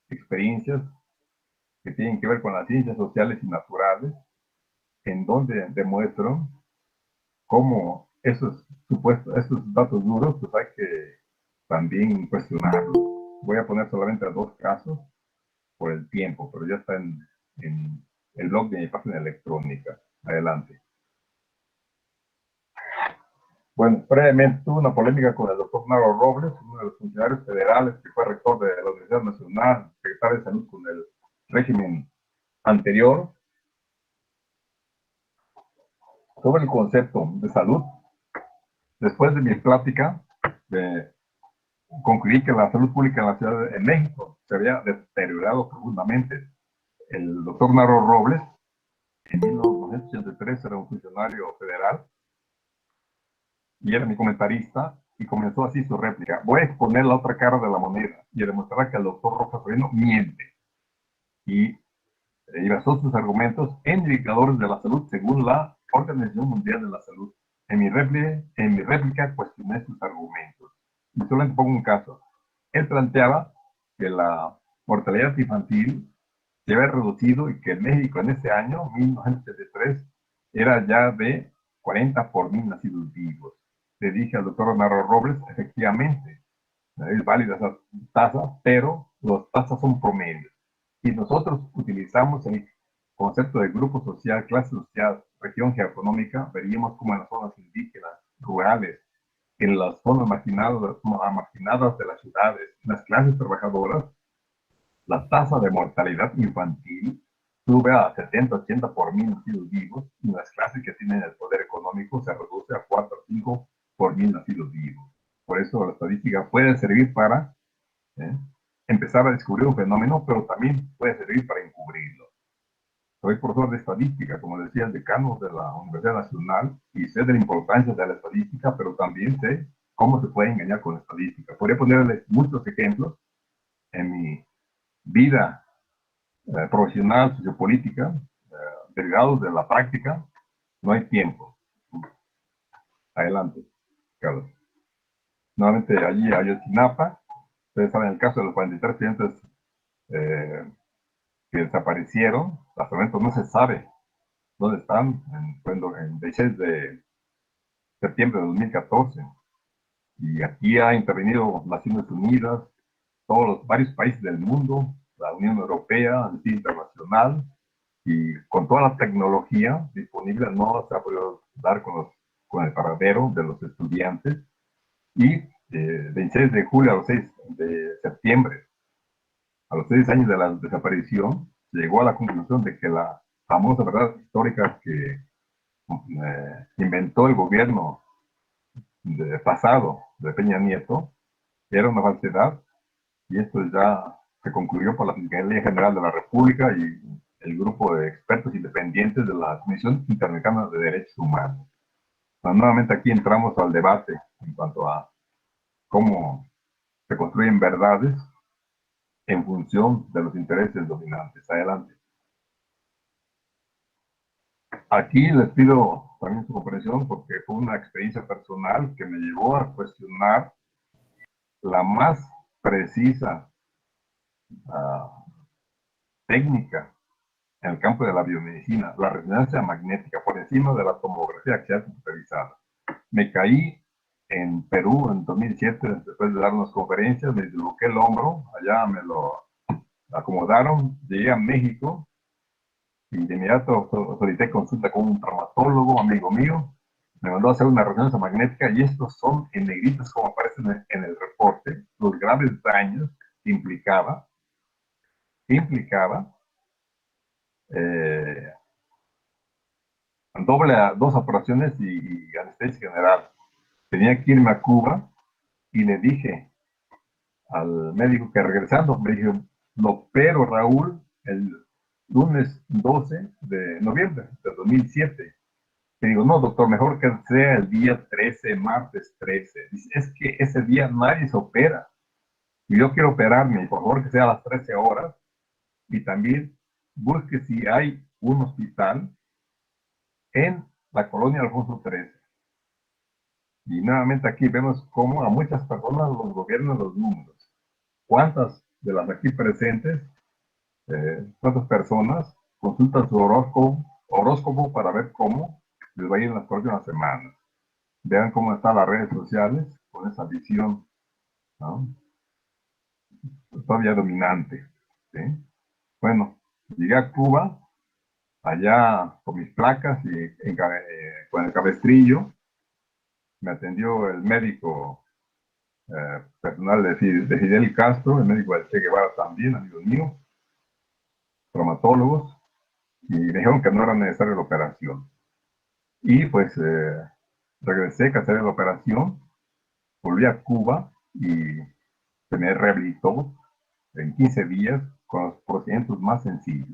experiencias que tienen que ver con las ciencias sociales y naturales, en donde demuestran cómo esos datos duros, pues hay que también cuestionarlos. Voy a poner solamente 2 casos por el tiempo, pero ya está en el blog de mi página electrónica. Adelante. Bueno, previamente tuve una polémica con el doctor Naro Robles, uno de los funcionarios federales que fue rector de la Universidad Nacional, secretario de Salud con el régimen anterior, sobre el concepto de salud. Después de mi plática, concluí que la salud pública en la Ciudad de México se había deteriorado profundamente. El doctor Naro Robles, en 1983, era un funcionario federal y era mi comentarista, y comenzó así su réplica. Voy a exponer la otra cara de la moneda y a demostrar que el doctor Rojas Moreno miente. Y basó sus argumentos en indicadores de la salud según la Organización Mundial de la Salud. En mi réplica cuestioné sus argumentos. Y solamente pongo un caso. Él planteaba que la mortalidad infantil se había reducido y que en México en ese año, 1973, era ya de 40 por 1000 nacidos vivos. Le dije al doctor Naro Robles, efectivamente, es válida esa tasa, pero las tasas son promedios. Si nosotros utilizamos el concepto de grupo social, clase social, región geoeconómica, veríamos como en las zonas indígenas, rurales, en las zonas marginadas de las ciudades, en las clases trabajadoras, la tasa de mortalidad infantil sube a 70-80 por 1000 nacidos vivos, y las clases que tienen el poder económico se reduce a 4 o 5 por 1000 nacidos vivos. Por eso la estadística puede servir para empezar a descubrir un fenómeno, pero también puede servir para encubrirlo. Soy profesor de estadística, como decía el decano de la Universidad Nacional, y sé de la importancia de la estadística, pero también sé cómo se puede engañar con la estadística. Podría ponerles muchos ejemplos en mi vida profesional, sociopolítica, derivados de la práctica. No hay tiempo. Adelante, Carlos. Nuevamente allí a Ayotzinapa. Ustedes saben el caso de los 43 estudiantes que desaparecieron. Hasta el momento no se sabe dónde están, en 16 de septiembre de 2014. Y aquí ha intervenido Naciones Unidas, varios países del mundo, la Unión Europea, Amnistía Internacional, y con toda la tecnología disponible no se ha podido dar con el paradero de los estudiantes. Y 26 de julio a los 6 de septiembre, a los 6 años de la desaparición, se llegó a la conclusión de que la famosa verdad histórica que inventó el gobierno pasado de Peña Nieto era una falsedad, y esto ya se concluyó por la Fiscalía General de la República y el grupo de expertos independientes de la Comisión Interamericana de Derechos Humanos. Pero nuevamente aquí entramos al debate en cuanto a cómo se construyen verdades en función de los intereses dominantes. Adelante. Aquí les pido también su comprensión porque fue una experiencia personal que me llevó a cuestionar la más precisa técnica en el campo de la biomedicina, la resonancia magnética, por encima de la tomografía axial computarizada. Me caí en Perú en 2007, después de dar unas conferencias, me disloqué el hombro, allá me lo acomodaron, llegué a México y de inmediato solicité consulta con un traumatólogo, amigo mío, me mandó a hacer una resonancia magnética y estos son en negritas como aparecen en el reporte, los graves daños que implicaba eh, dos operaciones y anestesia general. Tenía que irme a Cuba y le dije al médico que regresando, me dijo, lo opero Raúl el lunes 12 de noviembre de 2007. Le digo, no, doctor, mejor que sea el día 13, martes 13. Dice, es que ese día nadie se opera. Y yo quiero operarme, y por favor que sea a las 13 horas. Y también busque si hay un hospital en la colonia Alfonso XIII. Y nuevamente aquí vemos cómo a muchas personas los gobiernan los números. ¿Cuántas de las aquí presentes, cuántas personas consultan su horóscopo para ver cómo les va a ir en las próximas semanas? Vean cómo están las redes sociales con esa visión, ¿no? Todavía dominante, ¿sí? Bueno, llegué a Cuba, allá con mis placas y con el cabestrillo. Me atendió el médico personal de Fidel Castro, el médico del Che Guevara también, amigo mío, traumatólogos, y me dijeron que no era necesaria la operación. Y pues regresé, que hacer la operación, volví a Cuba y se me rehabilitó en 15 días con los procedimientos más sencillos.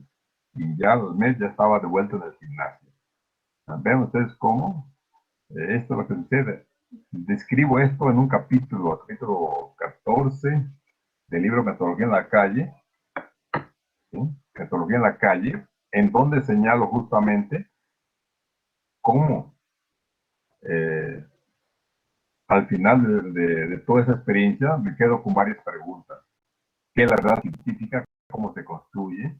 Y ya al mes ya estaba de vuelta en el gimnasio. Vean ustedes cómo esto es lo que sucede. Describo esto en un capítulo 14 del libro Metodología en la calle, ¿sí? Metodología en la calle, en donde señalo justamente cómo al final de toda esa experiencia me quedo con varias preguntas. ¿Qué es la verdad científica? ¿Cómo se construye?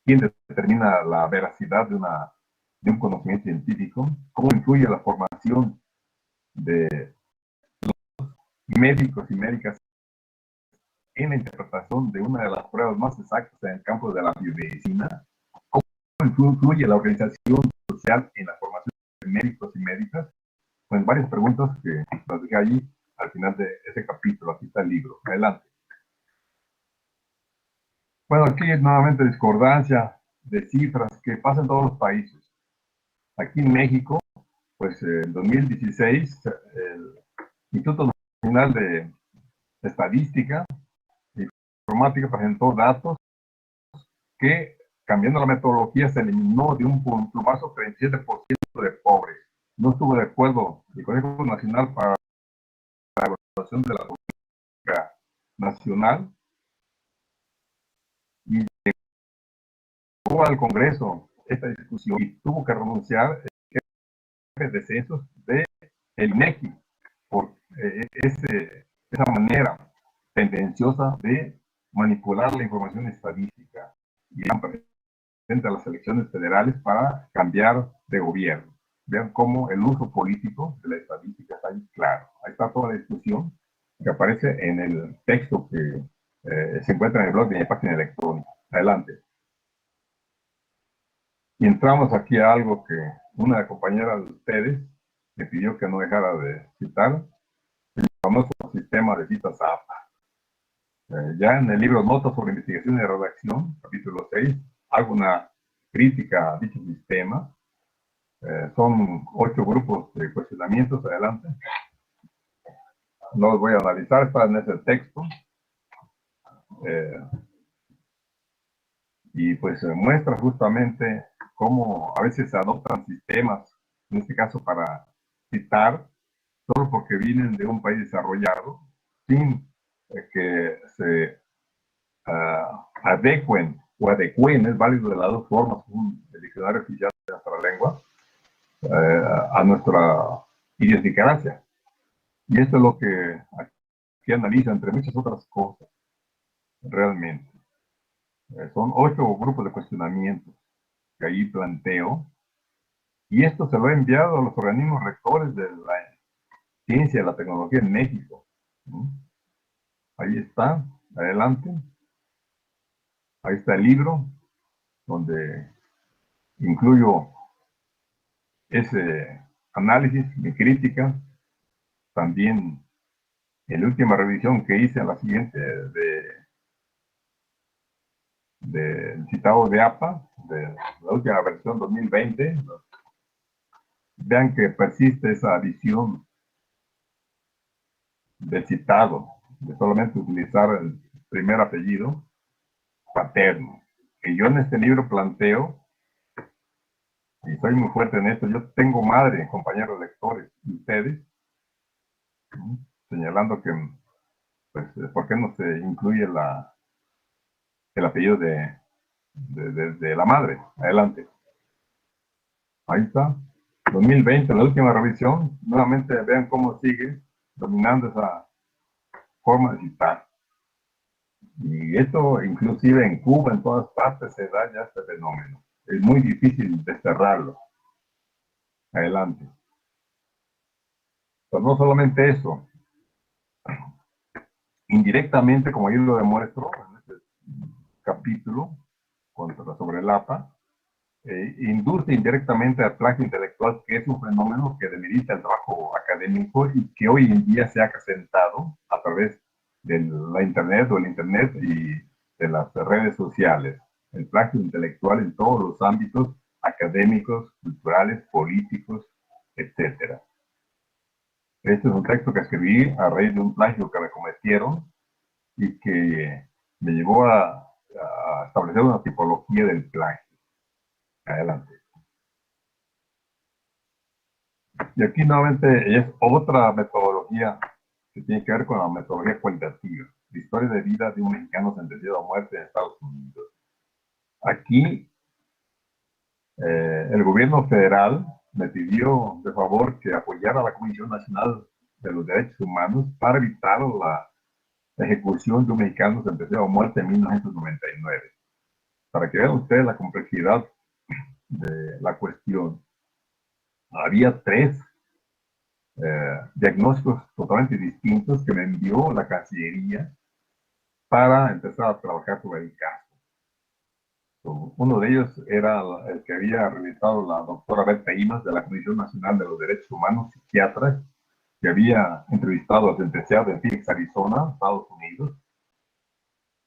¿Quién determina la veracidad de un conocimiento científico? ¿Cómo influye la formación de médicos y médicas en la interpretación de una de las pruebas más exactas en el campo de la biomedicina? ¿Cómo influye la organización social en la formación de médicos y médicas? Pues varias preguntas que las dejé allí al final de ese capítulo. Aquí está el libro. Adelante. Bueno, aquí nuevamente discordancia de cifras que pasa en todos los países. Aquí en México, pues en 2016, el Instituto Nacional de Estadística e Informática presentó datos que, cambiando la metodología, se eliminó de un plumazo 37% de pobres. No estuvo de acuerdo el Consejo Nacional para la Evaluación de la Política Nacional y llegó al Congreso esta discusión y tuvo que renunciar el jefe de censos del INEGI por esa manera tendenciosa de manipular la información estadística y presente a las elecciones federales para cambiar de gobierno. Vean cómo el uso político de la estadística está ahí claro. Ahí está toda la discusión que aparece en el texto que se encuentra en el blog de mi página electrónica. Adelante. Y entramos aquí a algo que una compañera de ustedes me pidió que no dejara de citar, el famoso sistema de citas APA. Ya en el libro Notas sobre Investigación y Redacción, capítulo 6, hago una crítica a dicho sistema. Son 8 grupos de cuestionamientos. Adelante. No los voy a analizar, están en ese texto. Y pues muestra justamente cómo a veces se adoptan sistemas, en este caso para citar, solo porque vienen de un país desarrollado, sin que se adecuen o adecuen, es válido de las dos formas, según el diccionario oficial de nuestra lengua, a nuestra idiosincrasia. Y esto es lo que aquí analiza, entre muchas otras cosas, realmente. Son 8 grupos de cuestionamientos que ahí planteo, y esto se lo he enviado a los organismos rectores de la ciencia y la tecnología en México. Ahí está, adelante. Ahí está el libro, donde incluyo ese análisis, mi crítica, también en la última revisión que hice a la siguiente del citado de APA, de la última versión 2020, vean que persiste esa visión del citado, de solamente utilizar el primer apellido paterno. Que yo en este libro planteo, y soy muy fuerte en esto, yo tengo madre, compañeros lectores, y ustedes, señalando que, pues, ¿por qué no se incluye el apellido de la madre? Adelante. Ahí está. 2020, la última revisión. Nuevamente vean cómo sigue dominando esa forma de citar. Y esto, inclusive en Cuba, en todas partes, se da ya este fenómeno. Es muy difícil desterrarlo. Adelante. Pero no solamente eso. Indirectamente, como yo lo demuestro en este capítulo sobre el APA, induce indirectamente al plagio intelectual, que es un fenómeno que demerita el trabajo académico y que hoy en día se ha acrecentado a través de la Internet o el Internet y de las redes sociales. El plagio intelectual en todos los ámbitos académicos, culturales, políticos, etc. Este es un texto que escribí a raíz de un plagio que me cometieron y que me llevó a establecer una tipología del plagio. Adelante. Y aquí nuevamente es otra metodología que tiene que ver con la metodología cualitativa. La historia de vida de un mexicano sentenciado a muerte en Estados Unidos. Aquí el gobierno federal me pidió de favor que apoyara a la Comisión Nacional de los Derechos Humanos para evitar la ejecución de un mexicano sentenciado a muerte en 1999. Para que vean ustedes la complejidad de la cuestión. Había 3 diagnósticos totalmente distintos que me envió la Cancillería para empezar a trabajar sobre el caso. Uno de ellos era el que había realizado la doctora Berta Imas de la Comisión Nacional de los Derechos Humanos, psiquiatra, que había entrevistado a sentenciado en Phoenix, Arizona, Estados Unidos.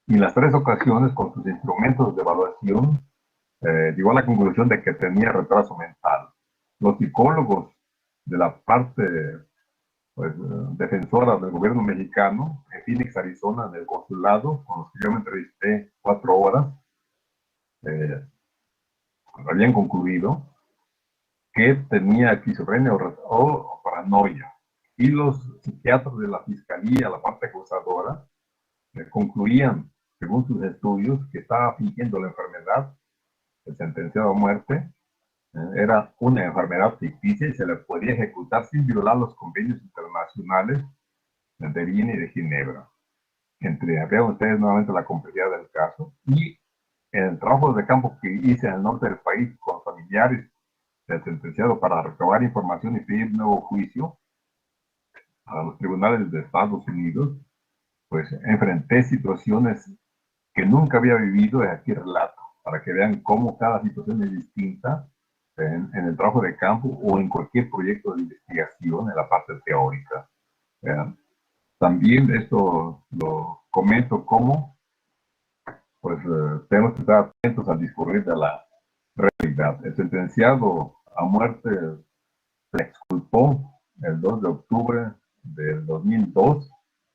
Y en las 3 ocasiones, con sus instrumentos de evaluación, llegó a la conclusión de que tenía retraso mental. Los psicólogos de la parte pues, defensora del gobierno mexicano en Phoenix, Arizona, en el consulado, con los que yo me entrevisté 4 horas, habían concluido que tenía esquizofrenia o paranoia. Y los psiquiatras de la fiscalía, la parte acusadora, concluían, según sus estudios, que estaba fingiendo la enfermedad, el sentenciado a muerte, era una enfermedad ficticia y se le podía ejecutar sin violar los convenios internacionales de Viena y de Ginebra. Vean ustedes nuevamente la complejidad del caso. Y en el trabajo de campo que hice en el norte del país con familiares del sentenciado para recabar información y pedir nuevo juicio a los tribunales de Estados Unidos, pues enfrenté situaciones que nunca había vivido, y aquí relato, para que vean cómo cada situación es distinta en el trabajo de campo o en cualquier proyecto de investigación en la parte teórica. También esto lo comento como, pues tenemos que estar atentos al discurrir de la realidad. El sentenciado a muerte se exculpó el 2 de octubre del 2002.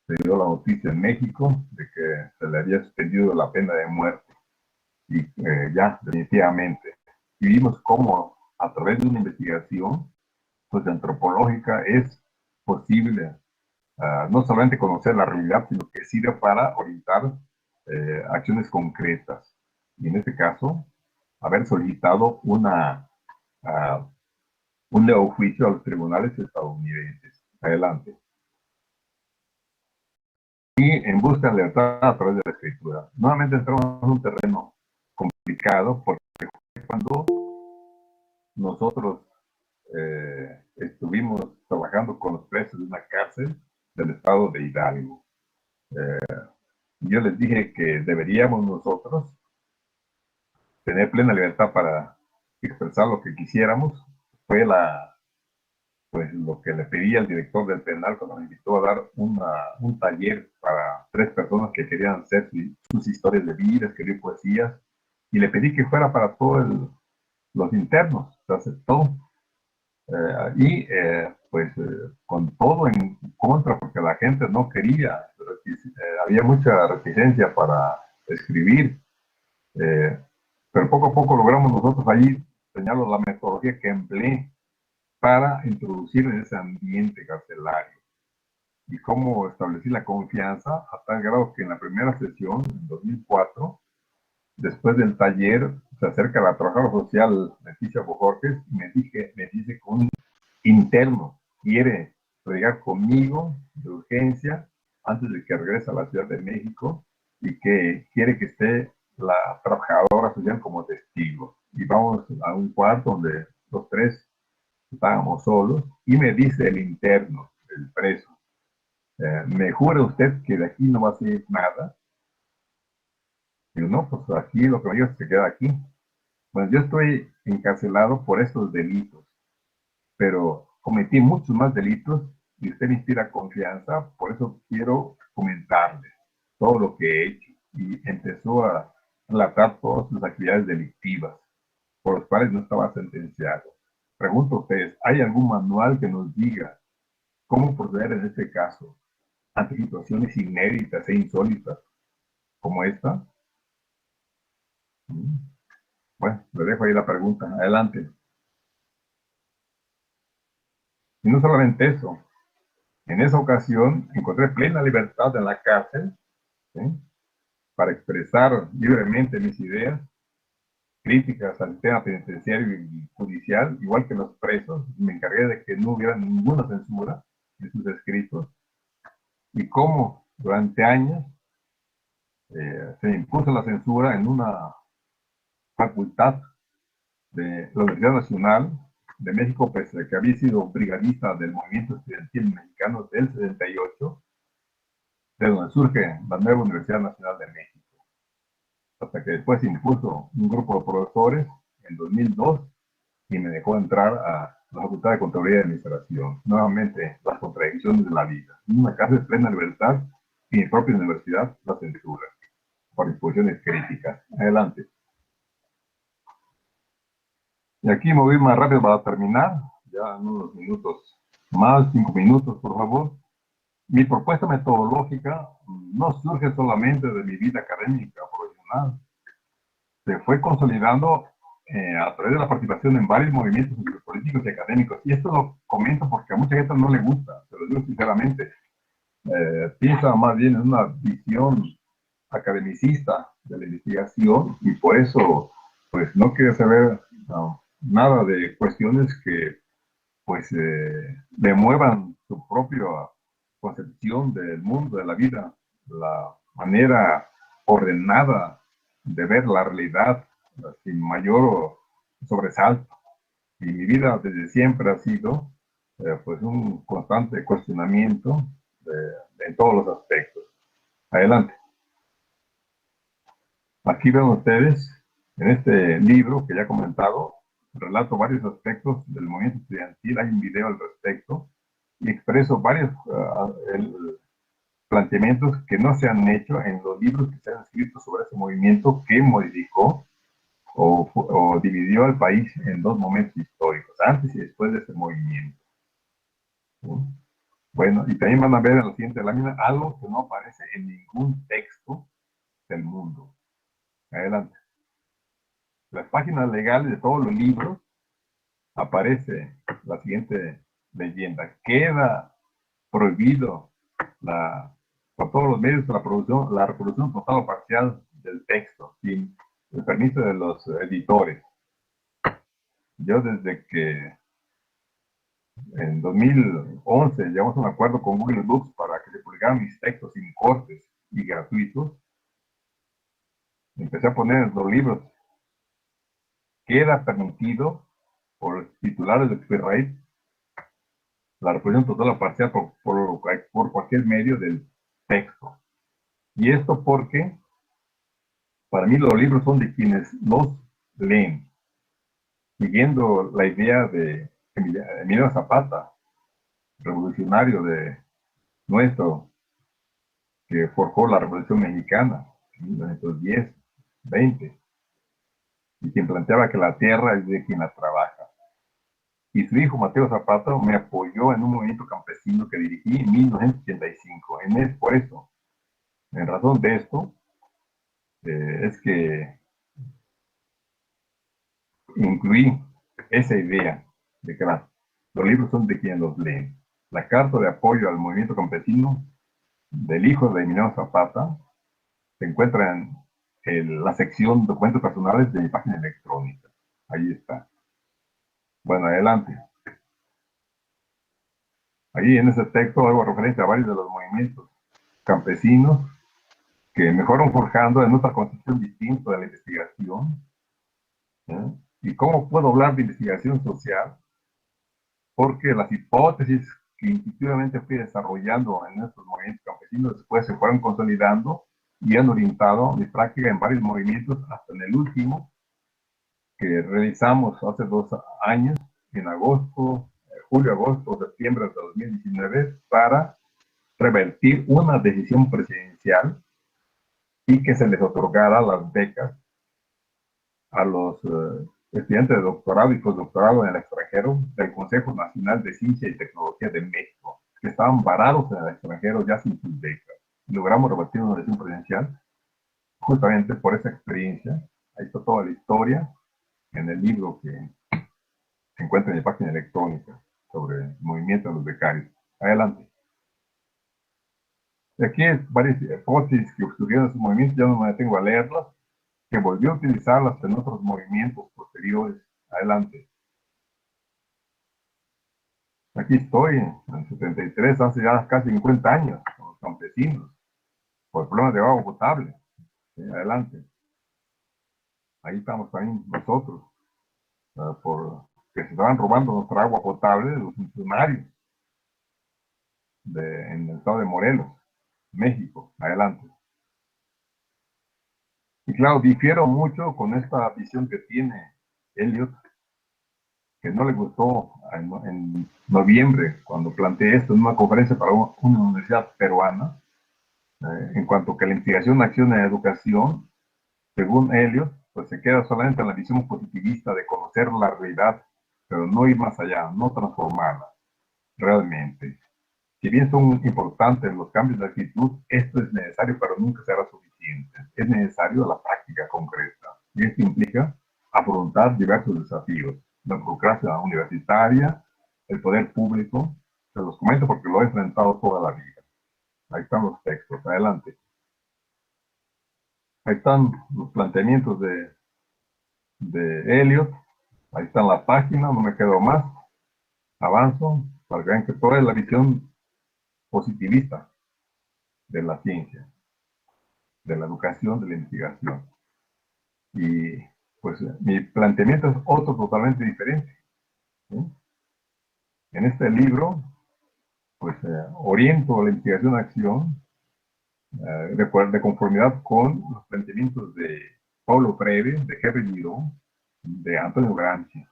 Se dio la noticia en México de que se le había suspendido la pena de muerte. Y ya, definitivamente. Y vimos cómo a través de una investigación pues, antropológica es posible no solamente conocer la realidad, sino que sirve para orientar acciones concretas. Y en este caso, haber solicitado una un nuevo juicio a los tribunales estadounidenses. Adelante. Y en busca de libertad a través de la escritura. Nuevamente entramos en un terreno complicado porque cuando nosotros estuvimos trabajando con los presos de una cárcel del estado de Hidalgo. Yo les dije que deberíamos nosotros tener plena libertad para expresar lo que quisiéramos. Fue pues lo que le pedí al director del penal cuando me invitó a dar un taller para 3 personas que querían hacer sus historias de vida, escribir poesías, y le pedí que fuera para todos los internos. Se aceptó. Pues con todo en contra, porque la gente no quería, había mucha reticencia para escribir, pero poco a poco logramos nosotros ahí, señalo la metodología que empleé para introducir en ese ambiente carcelario y cómo establecí la confianza a tal grado que en la primera sesión, en 2004, después del taller, se acerca la trabajadora social Leticia Bojorques y me dice que un interno quiere llegar conmigo de urgencia antes de que regrese a la Ciudad de México y que quiere que esté la trabajadora social como testigo. Y vamos a un cuarto donde los 3 estábamos solos y me dice el interno, el preso, ¿me jura usted que de aquí no va a salir nada? Y yo, no, pues aquí lo que me digo es que se queda aquí. Bueno, yo estoy encarcelado por estos delitos, pero cometí muchos más delitos y usted me inspira confianza, por eso quiero comentarle todo lo que he hecho. Y empezó a relatar todas sus actividades delictivas, por las cuales no estaba sentenciado. Pregunto a ustedes, ¿hay algún manual que nos diga cómo proceder en este caso ante situaciones inéditas e insólitas como esta? Bueno, le dejo ahí la pregunta. Adelante. Y no solamente eso, en esa ocasión encontré plena libertad en la cárcel, ¿sí?, para expresar libremente mis ideas críticas al sistema penitenciario y judicial, igual que los presos. Me encargué de que no hubiera ninguna censura de sus escritos y cómo durante años se impuso la censura en una facultad de la Universidad Nacional de México, pese a que había sido brigadista del movimiento estudiantil mexicano del 78, de donde surge la nueva Universidad Nacional de México. Hasta que después se impuso un grupo de profesores en 2002 y me dejó entrar a la Facultad de Contaduría y Administración. Nuevamente, las contradicciones de la vida. En una casa de plena libertad y en mi propia universidad, la censura por exposiciones críticas. Adelante. Y aquí me voy más rápido para terminar, ya en unos minutos más, 5 minutos, por favor. Mi propuesta metodológica no surge solamente de mi vida académica profesional, se fue consolidando a través de la participación en varios movimientos políticos y académicos. Y esto lo comento porque a mucha gente no le gusta, se lo digo sinceramente. Piensa más bien en una visión academicista de la investigación y por eso pues no quiere saber nada de cuestiones que pues le muevan su propia concepción del mundo, de la vida, la manera ordenada de ver la realidad sin mayor sobresalto. Y mi vida desde siempre ha sido pues un constante cuestionamiento en todos los aspectos. Adelante. Aquí ven ustedes, en este libro que ya he comentado, relato varios aspectos del movimiento estudiantil, hay un video al respecto, y expreso varios planteamientos que no se han hecho en los libros que se han escrito sobre ese movimiento que modificó o dividió al país en 2 momentos históricos, antes y después de ese movimiento. ¿Sí? Bueno, y también van a ver en la siguiente lámina algo que no aparece en ningún texto del mundo. Adelante. Las páginas legales de todos los libros aparece la siguiente leyenda. Queda prohibido por todos los medios la reproducción total o parcial del texto sin el permiso de los editores. Yo desde que En 2011 llegamos a un acuerdo con Google Books para que se publicaran mis textos sin cortes y gratuitos. Empecé a poner en los libros. Queda permitido por los titulares de copyright la reproducción total o parcial por cualquier medio del texto. Y esto porque para mí los libros son de quienes los leen, siguiendo la idea de Emiliano Zapata, revolucionario de nuestro, que forjó la Revolución Mexicana en 1910, 20, y quien planteaba que la tierra es de quien la trabaja. Y su hijo Mateo Zapata me apoyó en un movimiento campesino que dirigí en 1985. Por eso, en razón de esto, es que incluí esa idea de que los libros son de quienes los leen. La carta de apoyo al movimiento campesino del hijo de Emiliano Zapata se encuentra en la sección documentos personales de mi página electrónica. Ahí está. Bueno, adelante. Ahí en ese texto hago referencia a varios de los movimientos campesinos que me fueron forjando en otra concepción distinta de la investigación. ¿Eh? ¿Y cómo puedo hablar de investigación social? Porque las hipótesis que intuitivamente fui desarrollando en estos movimientos campesinos después se fueron consolidando y han orientado mi práctica en varios movimientos hasta en el último que realizamos hace 2 años, en agosto, julio, agosto, septiembre de 2019, para revertir una decisión presidencial y que se les otorgara las becas a los estudiantes de doctorado y postdoctorado en el extranjero del Consejo Nacional de Ciencia y Tecnología de México, que estaban varados en el extranjero ya sin sus becas. Y logramos revertir una decisión presidencial justamente por esa experiencia. Ahí está toda la historia en el libro que se encuentra en mi página electrónica sobre el movimiento de los becarios. Adelante. Aquí hay varias hipótesis que surgieron en su movimiento, ya no me detengo a leerlas, que volvió a utilizarlas en otros movimientos posteriores. Adelante. Aquí estoy, en el 73, hace ya casi 50 años, con los campesinos, por problemas de agua potable. Adelante. Ahí estamos también nosotros, porque se estaban robando nuestra agua potable de los funcionarios en el estado de Morelos, México. Adelante. Y claro, difiero mucho con esta visión que tiene Elliot, que no le gustó en noviembre, cuando planteé esto en una conferencia para una universidad peruana, en cuanto que la investigación, acción en educación, según Elliot, pues se queda solamente en la visión positivista de conocer la realidad, pero no ir más allá, no transformarla realmente. Si bien son importantes los cambios de actitud, esto es necesario, pero nunca será suficiente. Es necesario la práctica concreta. Y esto implica afrontar diversos desafíos. La burocracia universitaria, el poder público. Se los comento porque lo he enfrentado toda la vida. Ahí están los textos. Adelante. Ahí están los planteamientos de Elliot. Ahí está en la página, no me quedo más. Avanzo para que vean que toda es la visión positivista de la ciencia, de la educación, de la investigación. Y pues mi planteamiento es otro totalmente diferente. ¿Sí? En este libro, pues oriento la investigación-acción de conformidad con los planteamientos de Paulo Freire, de Henry Giraud, de Antonio Gramsci.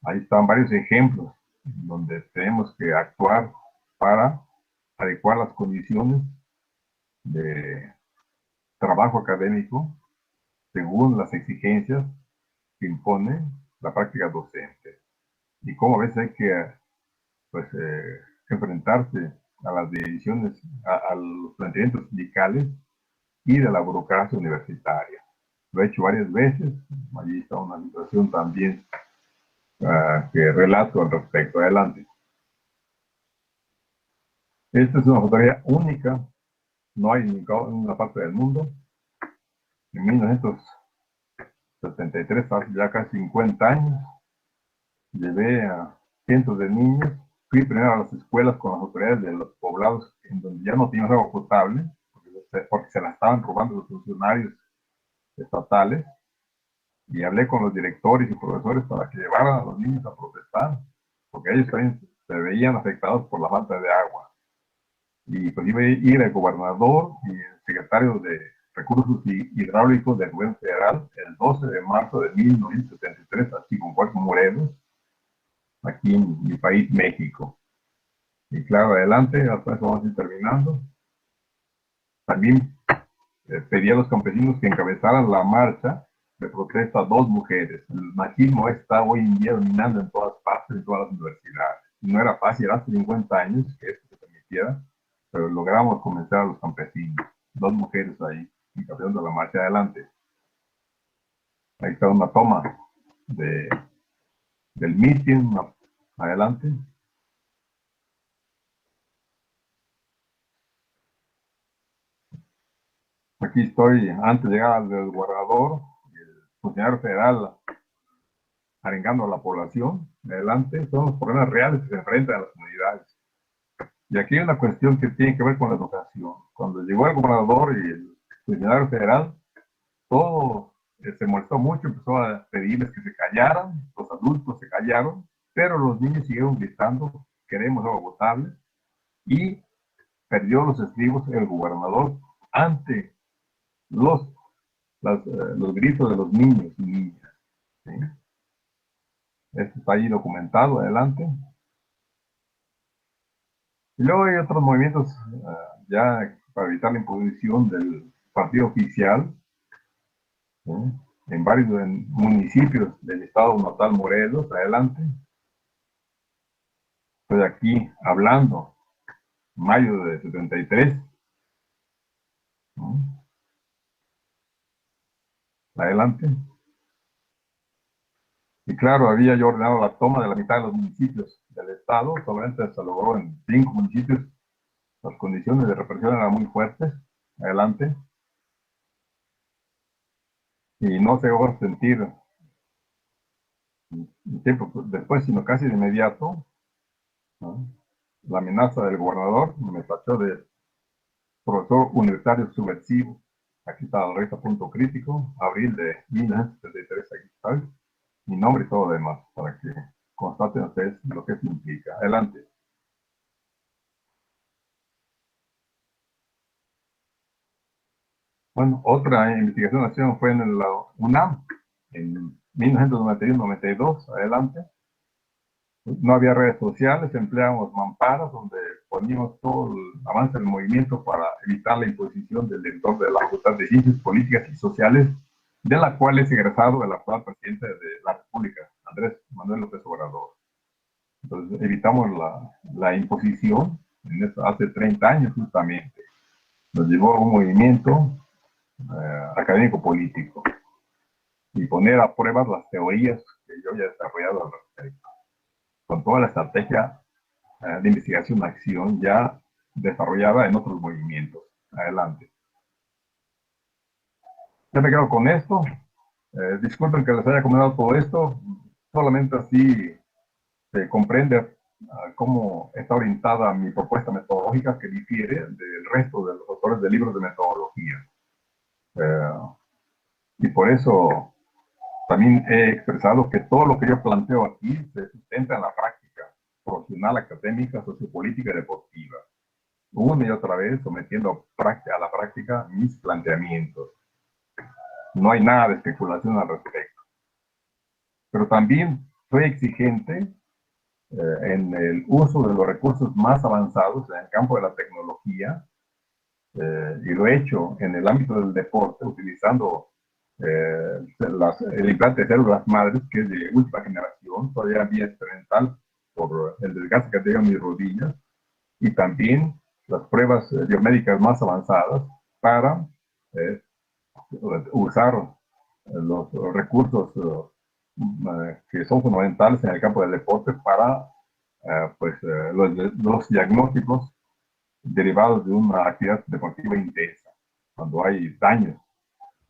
Ahí están varios ejemplos donde tenemos que actuar para adecuar las condiciones de trabajo académico según las exigencias que impone la práctica docente. Y cómo a veces hay que pues, enfrentarse a las decisiones, a los planteamientos sindicales y de la burocracia universitaria. Lo he hecho varias veces, allí está una situación también que relato al respecto. Adelante. Esta es una fotografía única, no hay en ninguna parte del mundo. En 1973, hace ya casi 50 años, llevé a cientos de niños. Fui primero a las escuelas con las autoridades de los poblados en donde ya no tenían agua potable, porque se la estaban robando los funcionarios estatales, y hablé con los directores y profesores para que llevaran a los niños a protestar, porque ellos también se veían afectados por la falta de agua. Y pues iba a ir el gobernador y el secretario de Recursos Hidráulicos del Gobierno Federal el 12 de marzo de 1973, así con Juan Morelos, aquí en mi país, México. Y claro, adelante, hasta eso vamos a ir terminando. También pedí a los campesinos que encabezaran la marcha de protesta a dos mujeres. El machismo está hoy en día dominando en todas partes, en todas las universidades. No era fácil hace 50 años que esto se permitiera, pero logramos convencer a los campesinos. Dos mujeres ahí, encabezando la marcha. Adelante. Ahí está una toma del mitin. Adelante. Aquí estoy antes de llegar al gobernador, el funcionario federal arengando a la población. Adelante, son los problemas reales que se enfrentan a las comunidades. Y aquí hay una cuestión que tiene que ver con la educación. Cuando llegó el gobernador y el funcionario federal, todo se molestó mucho, empezó a pedirles que se callaran, los adultos se callaron, pero los niños siguieron gritando, queremos agua potable, y perdió los estribos el gobernador ante los gritos de los niños y niñas. ¿Sí? Esto está ahí documentado. Adelante. Y luego hay otros movimientos ya para evitar la imposición del partido oficial, ¿sí? En varios municipios del estado natal Morelos. Adelante. Estoy aquí hablando, mayo de 73. ¿Sí? Adelante. Y claro, había yo ordenado la toma de la mitad de los municipios del estado. Solamente se logró en 5 municipios. Las condiciones de represión eran muy fuertes. Adelante. Y no se va a sentir tiempo después, sino casi de inmediato, ¿no? La amenaza del gobernador me tachó de profesor universitario subversivo. Aquí está el resto punto crítico, abril de 1973, aquí está mi nombre y todo lo demás, para que constaten ustedes lo que eso implica. Adelante. Bueno, otra investigación de acción fue en la UNAM, en 1991-92, adelante. No había redes sociales, empleábamos mamparas donde poníamos todo el avance del movimiento para evitar la imposición del director de la Facultad de Ciencias Políticas y Sociales, de la cual es egresado el actual presidente de la República, Andrés Manuel López Obrador. Entonces evitamos la imposición en esto, hace 30 años justamente. Nos llevó a un movimiento académico-político y poner a prueba las teorías que yo ya he desarrollado al respecto, con toda la estrategia de investigación-acción ya desarrollada en otros movimientos. Adelante. Ya me quedo con esto. Disculpen que les haya comentado todo esto. Solamente así se comprende cómo está orientada mi propuesta metodológica, que difiere del resto de los autores de libros de metodología. Y por eso también he expresado que todo lo que yo planteo aquí se sustenta en la práctica profesional, académica, sociopolítica y deportiva. Una y otra vez sometiendo a la práctica mis planteamientos. No hay nada de especulación al respecto. Pero también soy exigente en el uso de los recursos más avanzados en el campo de la tecnología, y lo he hecho en el ámbito del deporte utilizando el implante de células madres, que es de última generación, todavía vía experimental por el desgaste que tengo en mis rodillas, y también las pruebas biomédicas más avanzadas para usar los recursos que son fundamentales en el campo del deporte para los diagnósticos derivados de una actividad deportiva intensa, cuando hay daños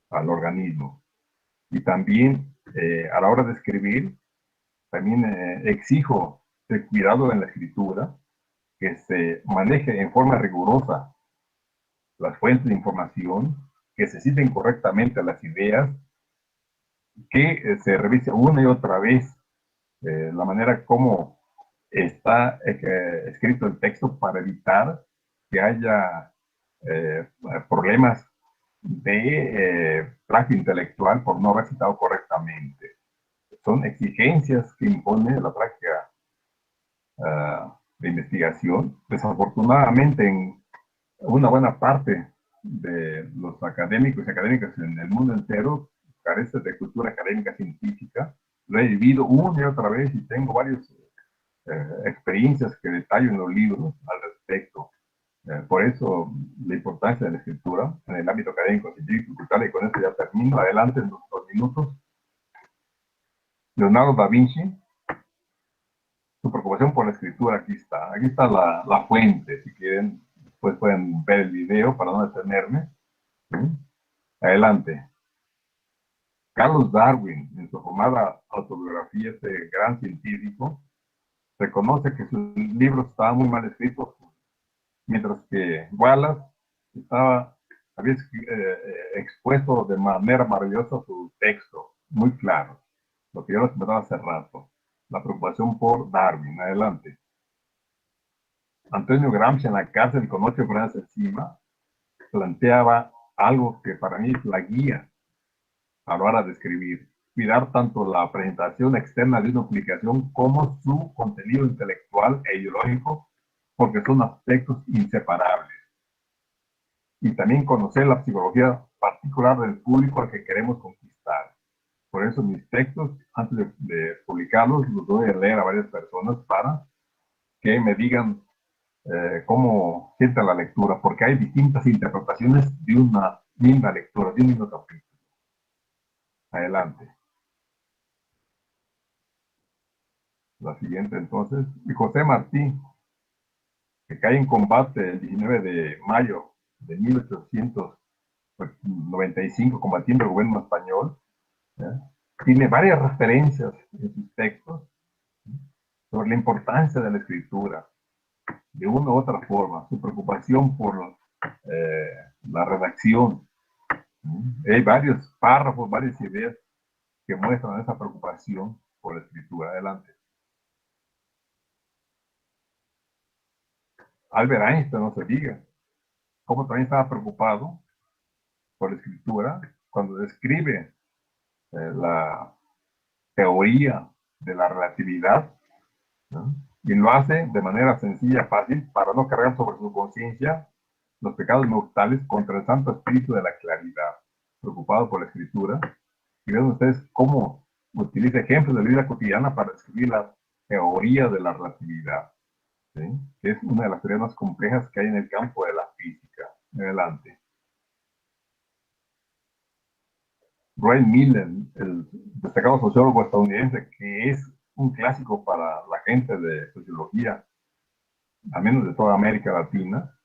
al organismo. Y también a la hora de escribir, también exijo de cuidado en la escritura, que se maneje en forma rigurosa las fuentes de información, que se citen correctamente las ideas, que se revise una y otra vez la manera como está escrito el texto para evitar que haya problemas de plagio intelectual por no haber citado correctamente. Son exigencias que impone la práctica de investigación. Desafortunadamente, en una buena parte de los académicos y académicas en el mundo entero carece de cultura académica científica. Lo he vivido una y otra vez y tengo varias experiencias que detallo en los libros al respecto. Por eso la importancia de la escritura en el ámbito académico, científico y cultural, y con esto ya termino. Adelante en los 2 minutos. Leonardo da Vinci, su preocupación por la escritura, aquí está la fuente, si quieren, después pueden ver el video para no detenerme. ¿Sí? Adelante. Carlos Darwin, en su formada autobiografía, este gran científico, reconoce que sus libros estaban muy mal escritos, mientras que Wallace había expuesto de manera maravillosa su texto, muy claro, lo que yo les comentaba hace rato, la preocupación por Darwin. Adelante. Antonio Gramsci, en la cárcel con 8 frases encima, planteaba algo que para mí es la guía a la hora de escribir: cuidar tanto la presentación externa de una publicación como su contenido intelectual e ideológico, porque son aspectos inseparables. Y también conocer la psicología particular del público al que queremos conquistar. Por eso mis textos, antes de publicarlos, los doy a leer a varias personas para que me digan cómo sienta la lectura, porque hay distintas interpretaciones de una misma lectura, de un mismo capítulo. Adelante. La siguiente entonces, José Martí, que cae en combate el 19 de mayo de 1895 combatiendo el gobierno español. Tiene varias referencias en sus textos sobre la importancia de la escritura, de una u otra forma, su preocupación por la redacción. Hay varios párrafos, varias ideas que muestran esa preocupación por la escritura. Adelante. Albert Einstein, no se diga, cómo también estaba preocupado por la escritura cuando describe la teoría de la relatividad, ¿no? Y lo hace de manera sencilla, fácil, para no cargar sobre su conciencia los pecados mortales contra el santo espíritu de la claridad. Preocupado por la escritura, y vean ustedes cómo utiliza ejemplos de la vida cotidiana para describir la teoría de la relatividad, ¿sí? Que es una de las teorías más complejas que hay en el campo de la física. Adelante. Brian Miller, el destacado sociólogo estadounidense, que es un clásico para la gente de sociología, al menos de toda América Latina,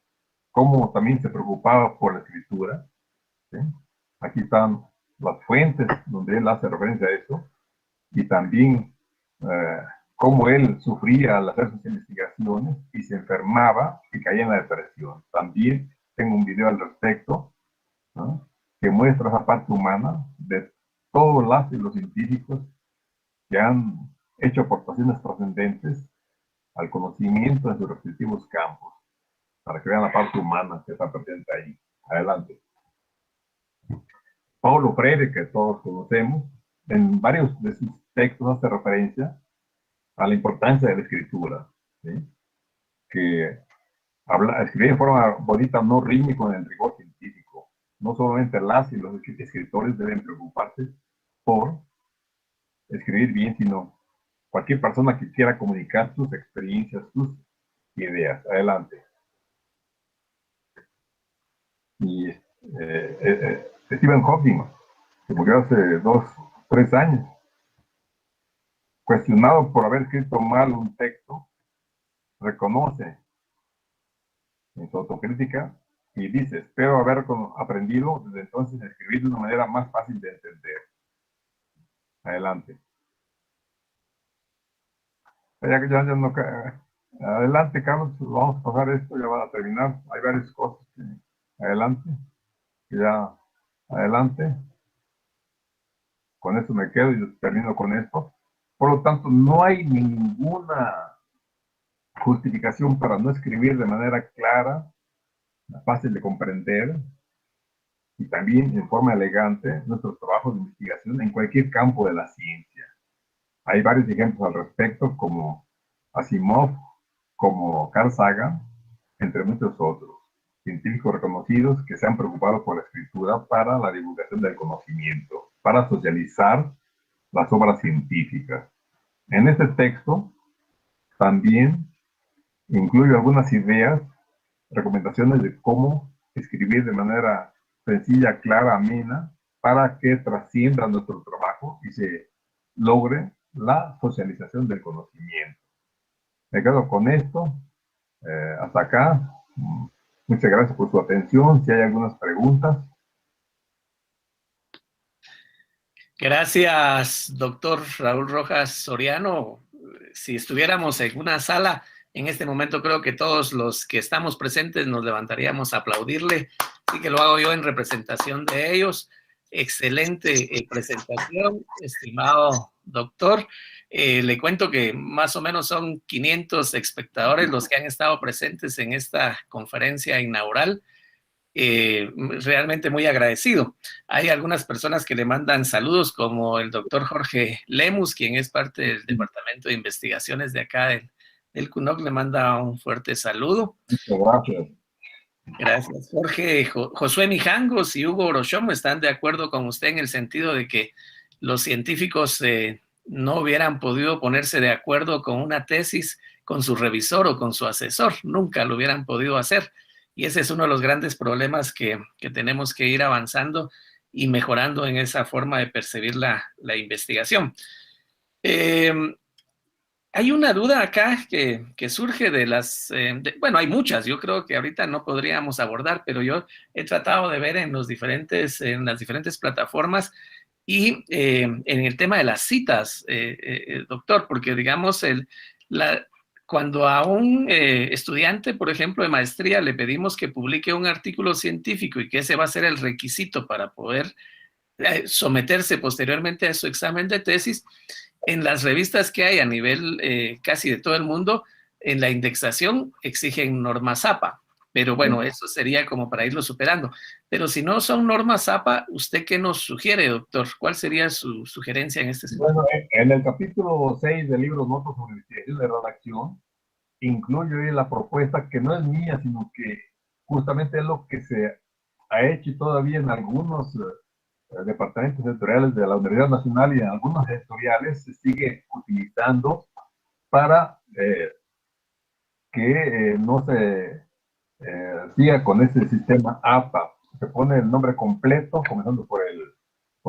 cómo también se preocupaba por la escritura, ¿sí? Aquí están las fuentes donde él hace referencia a eso, y también cómo él sufría al hacer sus investigaciones y se enfermaba y caía en la depresión. También tengo un video al respecto, ¿no?, que muestra esa parte humana de todos los científicos que han hecho aportaciones trascendentes al conocimiento en sus respectivos campos, para que vean la parte humana que está presente ahí. Adelante. Paulo Freire, que todos conocemos, en varios de sus textos hace referencia a la importancia de la escritura, ¿sí? Que escribir en forma bonita no riñe con el rigor científico. No solamente las y los escritores deben preocuparse por escribir bien, sino cualquier persona que quiera comunicar sus experiencias, sus ideas. Adelante. Y Stephen Hawking, que murió hace 2-3 años, cuestionado por haber escrito mal un texto, reconoce en su autocrítica y dice: espero haber aprendido desde entonces a escribir de una manera más fácil de entender. Adelante. Ya no, adelante, Carlos, vamos a pasar esto, ya van a terminar. Hay varias cosas. Adelante, ya, adelante. Con esto me quedo y termino con esto. Por lo tanto, no hay ninguna justificación para no escribir de manera clara, fácil de comprender y también en forma elegante nuestros trabajos de investigación en cualquier campo de la ciencia. Hay varios ejemplos al respecto, como Asimov, como Carl Sagan, entre muchos otros, científicos reconocidos que se han preocupado por la escritura para la divulgación del conocimiento, para socializar las obras científicas. En este texto también incluyo algunas ideas, recomendaciones de cómo escribir de manera sencilla, clara, amena, para que trascienda nuestro trabajo y se logre la socialización del conocimiento. Me quedo con esto. Hasta acá. Muchas gracias por su atención. Si hay algunas preguntas. Gracias, doctor Raúl Rojas Soriano. Si estuviéramos en una sala, en este momento creo que todos los que estamos presentes nos levantaríamos a aplaudirle, así que lo hago yo en representación de ellos. Excelente presentación, estimado doctor. Le cuento que más o menos son 500 espectadores los que han estado presentes en esta conferencia inaugural. Realmente muy agradecido. Hay algunas personas que le mandan saludos, como el doctor Jorge Lemus, quien es parte del Departamento de Investigaciones de acá del CUNOC, le manda un fuerte saludo. Muchas gracias. Gracias, Jorge. Josué Mijangos y Hugo Orochomo están de acuerdo con usted en el sentido de que los científicos no hubieran podido ponerse de acuerdo con una tesis con su revisor o con su asesor, nunca lo hubieran podido hacer. Y ese es uno de los grandes problemas que tenemos que ir avanzando y mejorando en esa forma de percibir la investigación. Hay una duda acá que surge de las, bueno, hay muchas, yo creo que ahorita no podríamos abordar, pero yo he tratado de ver en las diferentes plataformas y en el tema de las citas, doctor, porque digamos, cuando a un estudiante, por ejemplo, de maestría, le pedimos que publique un artículo científico y que ese va a ser el requisito para poder someterse posteriormente a su examen de tesis, en las revistas que hay a nivel casi de todo el mundo, en la indexación exigen normas APA, pero bueno, eso sería como para irlo superando. Pero si no son normas APA, ¿usted qué nos sugiere, doctor? ¿Cuál sería su sugerencia en este sentido? Bueno, en el capítulo 6 del libro Notas sobre investigación de redacción, incluyo ahí la propuesta que no es mía, sino que justamente es lo que se ha hecho todavía en algunos departamentos editoriales de la Universidad Nacional y en algunos editoriales se sigue utilizando para que no se siga con ese sistema APA. Se pone el nombre completo, comenzando por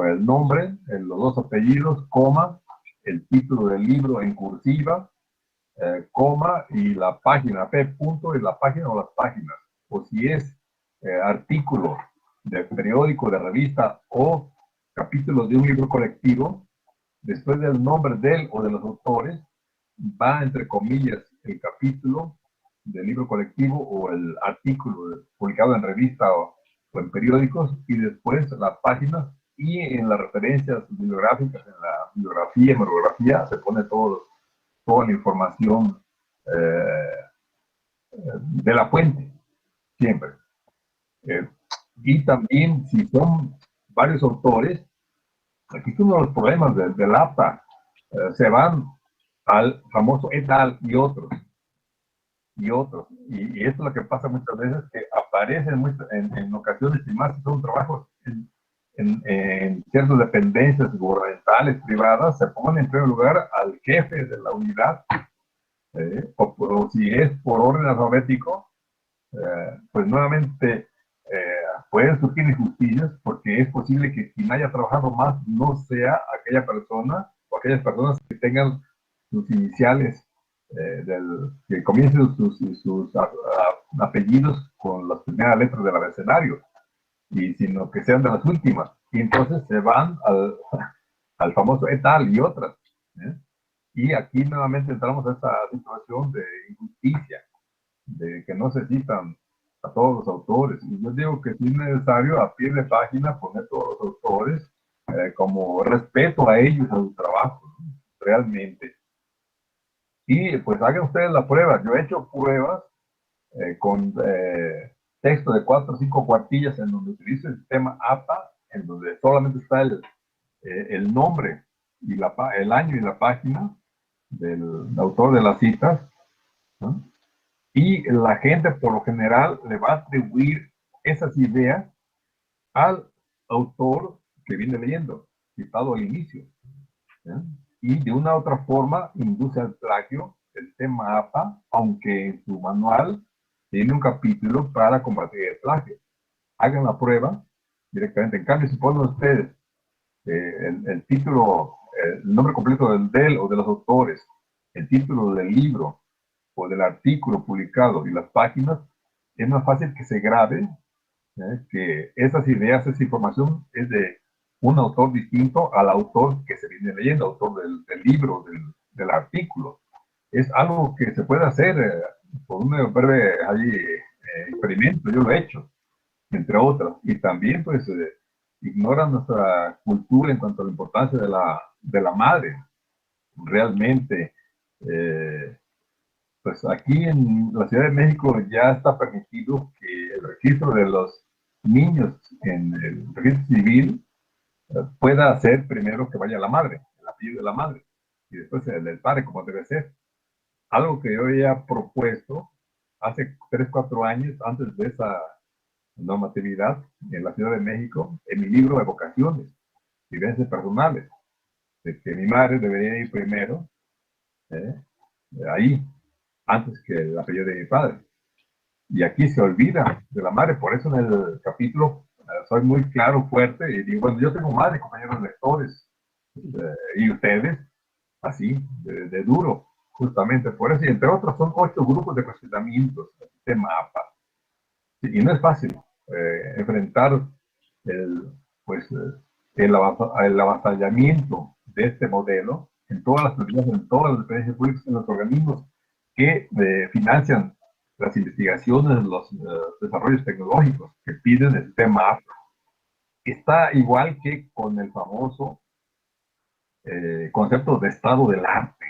el nombre, los dos apellidos, coma, el título del libro en cursiva, coma, y la página, P punto, y la página o las páginas. O si es artículo de periódico, de revista o capítulo de un libro colectivo, después del nombre del o de los autores, va entre comillas el capítulo del libro colectivo o el artículo publicado en revista o en periódicos, y después la página, y en las referencias bibliográficas, en la bibliografía, monografía, se pone toda la información de la fuente, siempre. Y también, si son varios autores, aquí es uno de los problemas del APA, se van al famoso et al y otros. Y esto es lo que pasa muchas veces, que aparecen en ocasiones, y más si son trabajos en ciertas dependencias gubernamentales, privadas, se pone en primer lugar al jefe de la unidad, o si es por orden alfabético, pues nuevamente pueden surgir injusticias, porque es posible que quien haya trabajado más no sea aquella persona o aquellas personas que tengan sus iniciales, que comiencen sus apellidos con las primeras letras del abecedario, sino que sean de las últimas. Y entonces se van al famoso et al y otras. Y aquí nuevamente entramos a esta situación de injusticia, de que no se citan a todos los autores. Y yo digo que sí es necesario a pie de página poner todos los autores como respeto a ellos, a su trabajo, ¿no? Realmente. Y pues hagan ustedes la prueba. Yo he hecho pruebas con texto de 4 o 5 cuartillas en donde utilizo el sistema APA, en donde solamente está el nombre y el año y la página del autor de las citas, ¿no? Y la gente por lo general le va a atribuir esas ideas al autor que viene leyendo, citado al inicio, ¿no? Y de una u otra forma induce al plagio el tema APA, aunque en su manual tiene un capítulo para combatir el plagio. Hagan la prueba directamente. En cambio, si ponen ustedes el título, el nombre completo de él o de los autores, el título del libro o del artículo publicado y las páginas, es más fácil que se grabe que esas ideas, esa información es de un autor distinto al autor que se viene leyendo, autor del libro, del artículo. Es algo que se puede hacer por un breve experimento, yo lo he hecho, entre otras. Y también, pues, ignoran nuestra cultura en cuanto a la importancia de la madre. Realmente, pues aquí en la Ciudad de México ya está permitido que el registro de los niños en el registro civil pueda hacer primero que vaya la madre, el apellido de la madre, y después el del padre, como debe ser. Algo que yo había propuesto hace 3, 4 años, antes de esa normatividad en la Ciudad de México, en mi libro de vocaciones, vivencias personales, de que mi madre debería ir primero, ¿eh? Ahí, antes que el apellido de mi padre. Y aquí se olvida de la madre, por eso en el capítulo soy muy claro, fuerte, y digo, bueno, yo tengo madre, compañeros lectores, y ustedes, así, de duro, justamente por eso, y entre otros son 8 grupos de cuestionamientos, de mapa, y no es fácil enfrentar el, pues, el avasallamiento de este modelo en todas las prioridades, en todas las dependencias públicas, en los organismos que financian las investigaciones, los desarrollos tecnológicos que piden el tema. Está igual que con el famoso concepto de estado del arte,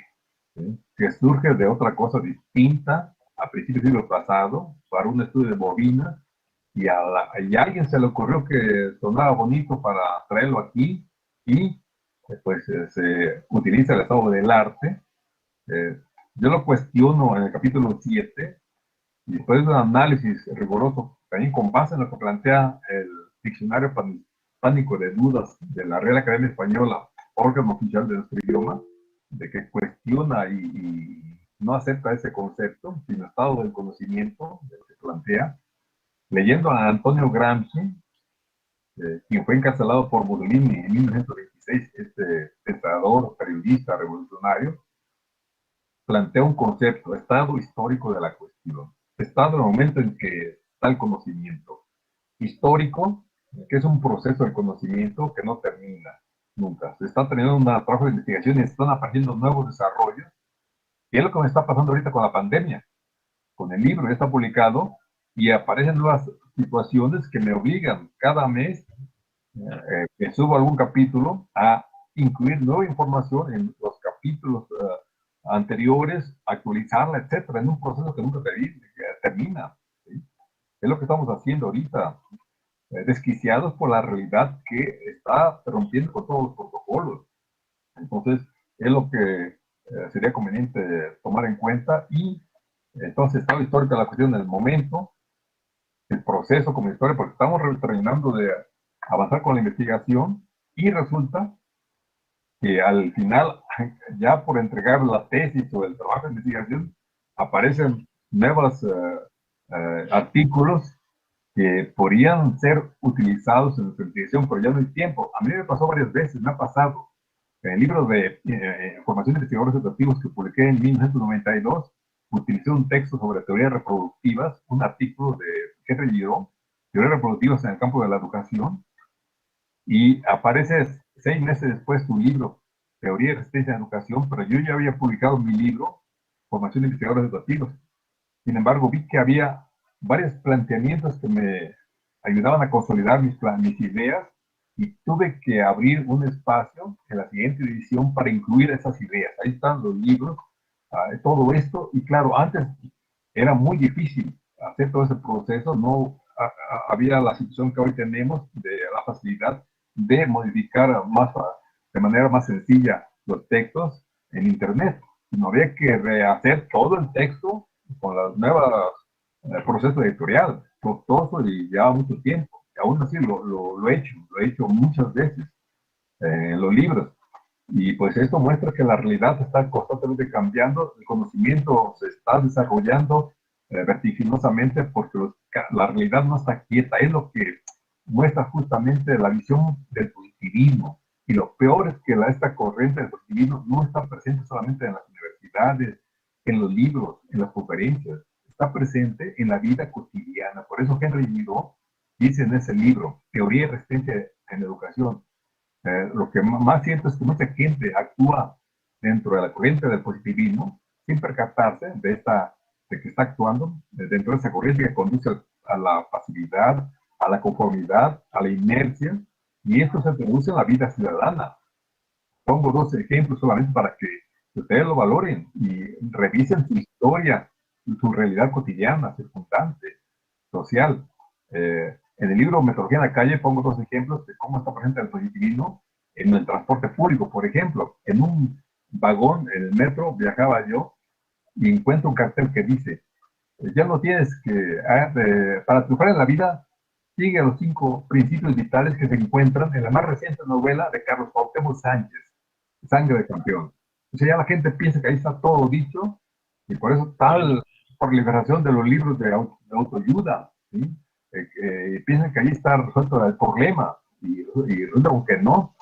¿sí? Que surge de otra cosa distinta a principios del siglo pasado para un estudio de bovinas y a alguien se le ocurrió que sonaba bonito para traerlo aquí y pues se utiliza el estado del arte. Yo lo cuestiono en el capítulo 7 y después de un análisis riguroso, también con base en lo que plantea el diccionario pánico de dudas de la Real Academia Española, órgano oficial de nuestro idioma, de que cuestiona y no acepta ese concepto, sino estado del conocimiento, de lo que plantea, leyendo a Antonio Gramsci, quien fue encarcelado por Mussolini en 1926, este pensador, periodista, revolucionario, plantea un concepto, estado histórico de la cuestión, estado en el momento en que está el conocimiento, histórico, que es un proceso de conocimiento que no termina nunca. Se está teniendo un trabajo de investigación y están apareciendo nuevos desarrollos, y es lo que me está pasando ahorita con la pandemia. Con el libro ya está publicado y aparecen nuevas situaciones que me obligan cada mes que subo algún capítulo a incluir nueva información en los capítulos anteriores, actualizarla, etcétera, en un proceso que nunca termina. ¿Sí? Es lo que estamos haciendo ahorita, desquiciados por la realidad que está rompiendo con todos los protocolos. Entonces, es lo que sería conveniente tomar en cuenta y entonces estado histórico la cuestión del momento, el proceso como historia, porque estamos terminando de avanzar con la investigación y resulta que al final, ya por entregar la tesis o el trabajo de investigación, aparecen nuevos artículos que podrían ser utilizados en nuestra investigación, pero ya no hay tiempo. A mí me pasó varias veces, me ha pasado. En el libro de Formación de Investigadores Educativos que publiqué en 1992, utilicé un texto sobre teorías reproductivas, un artículo de Henry Giraud, teorías reproductivas en el campo de la educación, y aparece 6 meses después tu libro, Teoría y Resistencia en Educación, pero yo ya había publicado mi libro, Formación de Investigadores Educativos. Sin embargo, vi que había varios planteamientos que me ayudaban a consolidar mis ideas y tuve que abrir un espacio en la siguiente edición para incluir esas ideas. Ahí están los libros, todo esto, y claro, antes era muy difícil hacer todo ese proceso, no había la situación que hoy tenemos de la facilidad de modificar de manera más sencilla los textos en Internet. No había que rehacer todo el texto con las nuevas proceso editorial, costoso y lleva mucho tiempo. Y aún así lo he hecho muchas veces en los libros. Y pues esto muestra que la realidad está constantemente cambiando, el conocimiento se está desarrollando vertiginosamente porque la realidad no está quieta, es lo que muestra justamente la visión del positivismo. Y lo peor es que esta corriente del positivismo no está presente solamente en las universidades, en los libros, en las conferencias, está presente en la vida cotidiana. Por eso Henry Guidó dice en ese libro, Teoría y Resistencia en Educación, lo que más siento es que mucha gente actúa dentro de la corriente del positivismo sin percatarse de que está actuando dentro de esa corriente que conduce a la pasividad, a la conformidad, a la inercia, y esto se traduce en la vida ciudadana. Pongo dos ejemplos solamente para que ustedes lo valoren y revisen su historia, su realidad cotidiana, circundante, social. En el libro Metodología en la calle pongo dos ejemplos de cómo está presente el positivismo en el transporte público. Por ejemplo, en un vagón, en el metro, viajaba yo y encuentro un cartel que dice, ya no tienes que, para triunfar en la vida, sigue los 5 principios vitales que se encuentran en la más reciente novela de Carlos Cuauhtémoc Sánchez, Sangre de Campeón. O sea, ya la gente piensa que ahí está todo dicho y por eso tal proliferación de los libros de autoayuda, ¿sí? Piensan que ahí está resuelto el problema y resulta que no.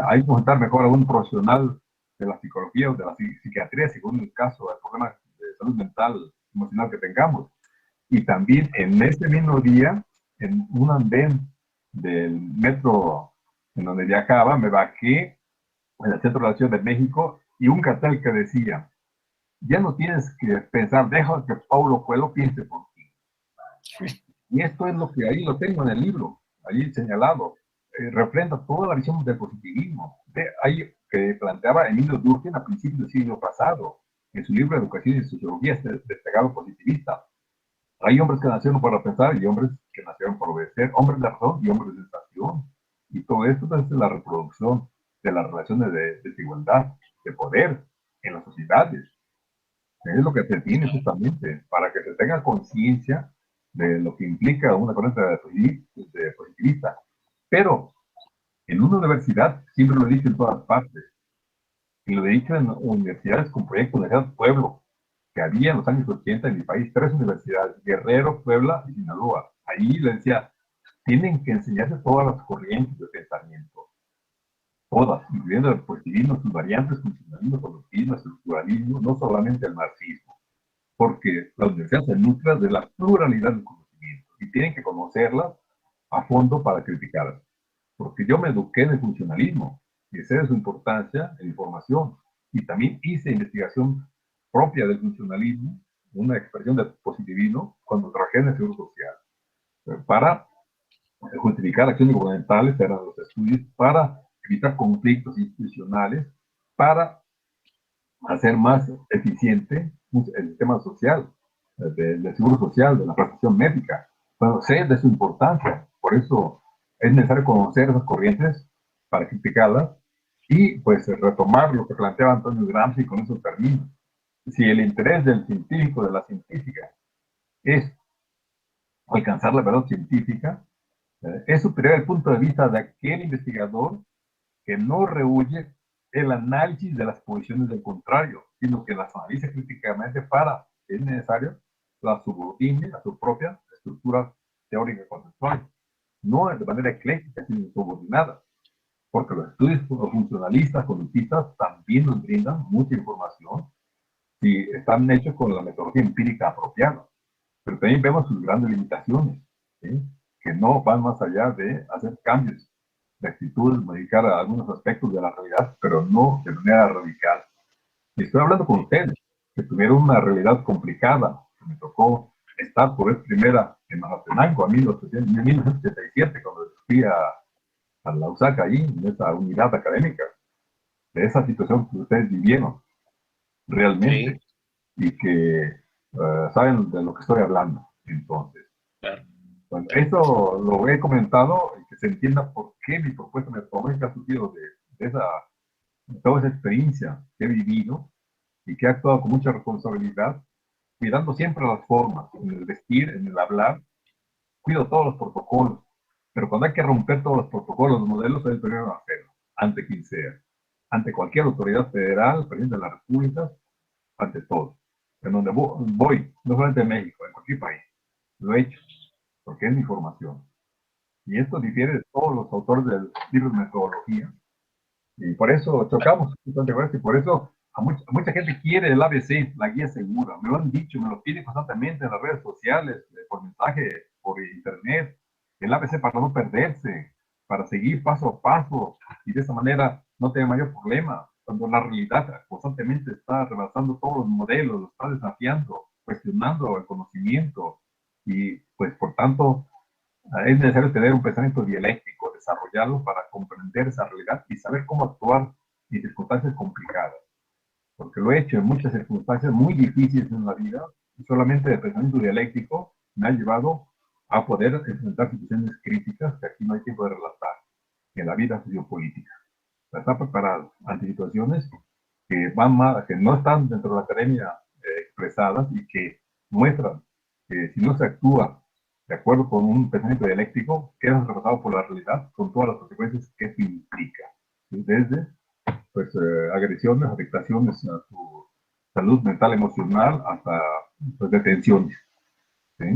Hay que consultar mejor a un profesional de la psicología o de la psiquiatría, según el caso del problema de salud mental, emocional que tengamos. Y también en ese mismo día, en un andén del metro en donde viajaba, me bajé en el centro de la Ciudad de México y un cartel que decía, ya no tienes que pensar, deja que Paulo Coelho piense por ti. Y esto es lo que ahí lo tengo en el libro, ahí señalado. Refrenda toda la visión del positivismo. Ahí que planteaba Emilio Durkheim a principios del siglo pasado, en su libro Educación y Sociología, este destacado positivista. Hay hombres que nacieron para pensar y hombres que nacieron para obedecer, hombres de razón y hombres de sensación. Y todo esto es la reproducción de las relaciones de desigualdad, de poder en las sociedades. Es lo que se tiene justamente, para que se tenga conciencia de lo que implica una corriente de positivista. Pero en una universidad, siempre lo he dicho en todas partes, y lo he dicho en universidades con proyectos de Universidad Pueblo, que había en los años 80 en mi país 3 universidades, Guerrero, Puebla y Sinaloa. Ahí le decía, tienen que enseñarse todas las corrientes de pensamiento, todas, incluyendo el positivismo, sus variantes, funcionalismo, conductismo, estructuralismo, no solamente el marxismo, porque la universidad se nutre de la pluralidad del conocimiento y tienen que conocerlas a fondo para criticarlas. Porque yo me eduqué en el funcionalismo y sé de su importancia en información y también hice investigación propia del funcionalismo, una expresión del positivismo cuando trabajé en el Seguro Social, para justificar acciones gubernamentales, eran los estudios, para evitar conflictos institucionales, para hacer más eficiente el sistema social, del seguro social, de la prestación médica. Bueno, sé de su importancia, por eso es necesario conocer esas corrientes para criticarlas y pues retomar lo que planteaba Antonio Gramsci con esos términos. Si el interés del científico, de la científica, es alcanzar la verdad científica, es superior al punto de vista de aquel investigador que no rehuye el análisis de las posiciones del contrario, sino que las analiza críticamente para, si es necesario, la subordine a su propia estructura teórica conceptual. No de manera ecléctica, sino subordinada, porque los estudios funcionalistas, conductistas, también nos brindan mucha información si están hechos con la metodología empírica apropiada. Pero también vemos sus grandes limitaciones, ¿sí? Que no van más allá de hacer cambios de actitud, modificar algunos aspectos de la realidad, pero no de manera radical. Y estoy hablando con ustedes, que tuvieron una realidad complicada. Me tocó estar por vez primera en Mazatenango en 1987, cuando fui a la USAC allí, en esa unidad académica, de esa situación que ustedes vivieron Sí, realmente y que saben de lo que estoy hablando. Entonces, claro, bueno, claro. eso lo he comentado y que se entienda por qué mi propuesta metodológica ha surgido de toda esa experiencia que he vivido y que he actuado con mucha responsabilidad, cuidando siempre las formas, en el vestir, en el hablar, cuido todos los protocolos, pero cuando hay que romper todos los protocolos, los modelos, soy el primero a hacerlo, ante quien sea, ante cualquier autoridad federal, presidente de la República, ante todo. En donde voy, no solamente en México, en cualquier país, lo he hecho, porque es mi formación. Y esto difiere de todos los autores del libro de metodología. Y por eso chocamos, y por eso a mucha gente quiere el ABC, la guía segura. Me lo han dicho, me lo piden constantemente en las redes sociales, por mensaje, por internet. El ABC para no perderse, para seguir paso a paso y de esa manera no tener mayor problema. Cuando la realidad constantemente está rebasando todos los modelos, lo está desafiando, cuestionando el conocimiento y pues por tanto es necesario tener un pensamiento dialéctico, desarrollarlo para comprender esa realidad y saber cómo actuar en circunstancias complicadas. Porque lo he hecho en muchas circunstancias muy difíciles en la vida y solamente el pensamiento dialéctico me ha llevado a poder enfrentar situaciones críticas que aquí no hay tiempo de relatar en la vida sociopolítica. Está preparado ante situaciones que van más, que no están dentro de la academia expresadas y que muestran que si no se actúa de acuerdo con un pensamiento dialéctico, quedas rebasado por la realidad con todas las consecuencias que eso implica. Desde pues, agresiones, afectaciones a tu salud mental, emocional, hasta pues, detenciones. ¿Sí?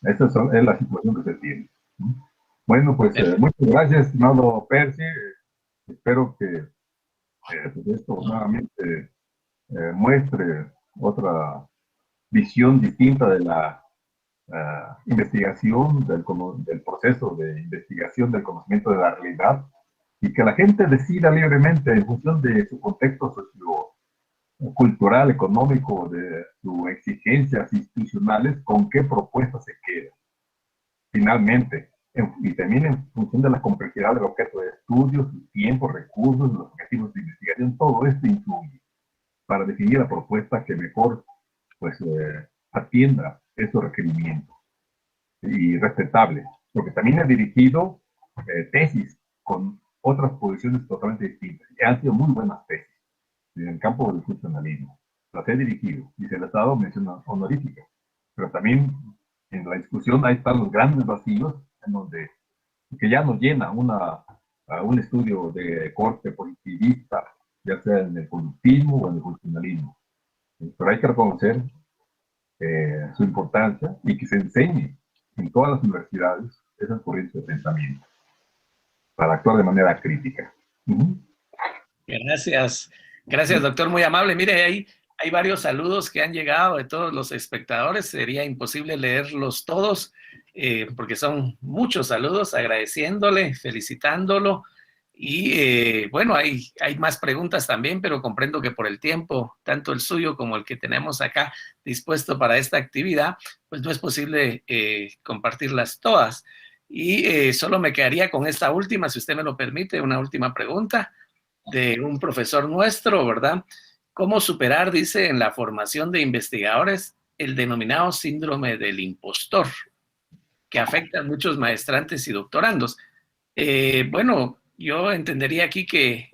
Esa es la situación que se tiene. Bueno, pues muchas gracias, estimado Percy. Espero que pues esto nuevamente muestre otra visión distinta de la investigación, del proceso de investigación del conocimiento de la realidad y que la gente decida libremente en función de su contexto sociocultural, económico, de sus exigencias institucionales, con qué propuesta se queda. Finalmente, y también en función de la complejidad del objeto de estudio, sus tiempos, recursos, los objetivos de investigación, todo esto influye para definir la propuesta que mejor pues, atienda esos requerimientos y respetable, porque también he dirigido tesis con otras posiciones totalmente distintas. Y han sido muy buenas tesis en el campo del funcionalismo. Las he dirigido y se les ha dado mención honorífica. Pero también en la discusión ahí están los grandes vacíos en donde que ya nos llena un estudio de corte positivista, ya sea en el conductismo o en el funcionalismo. Pero hay que reconocer su importancia y que se enseñe en todas las universidades esas corrientes de pensamiento para actuar de manera crítica. Gracias, gracias, doctor, muy amable. Mire, hay varios saludos que han llegado de todos los espectadores. Sería imposible leerlos todos porque son muchos saludos, agradeciéndole, felicitándolo. Y bueno, hay más preguntas también, pero comprendo que por el tiempo, tanto el suyo como el que tenemos acá dispuesto para esta actividad, pues no es posible compartirlas todas. Y solo me quedaría con esta última, si usted me lo permite, una última pregunta de un profesor nuestro, ¿verdad? ¿Cómo superar, dice, en la formación de investigadores el denominado síndrome del impostor, que afecta a muchos maestrantes y doctorandos? Bueno, yo entendería aquí que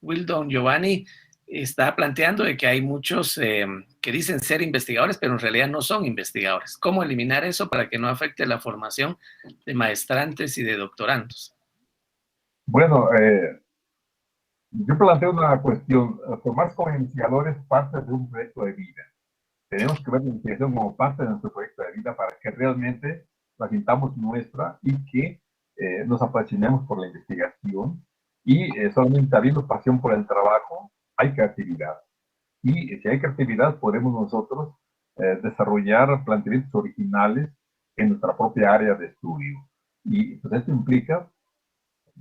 Wildon Giovanni está planteando de que hay muchos que dicen ser investigadores, pero en realidad no son investigadores. ¿Cómo eliminar eso para que no afecte la formación de maestrantes y de doctorandos? Bueno, yo planteo una cuestión. Formarse como investigadores es parte de un proyecto de vida. Tenemos que ver la investigación como parte de nuestro proyecto de vida para que realmente la sintamos nuestra y que nos apasionemos por la investigación y solamente habiendo pasión por el trabajo, hay creatividad. Y si hay creatividad, podemos nosotros desarrollar planteamientos originales en nuestra propia área de estudio. Y pues esto implica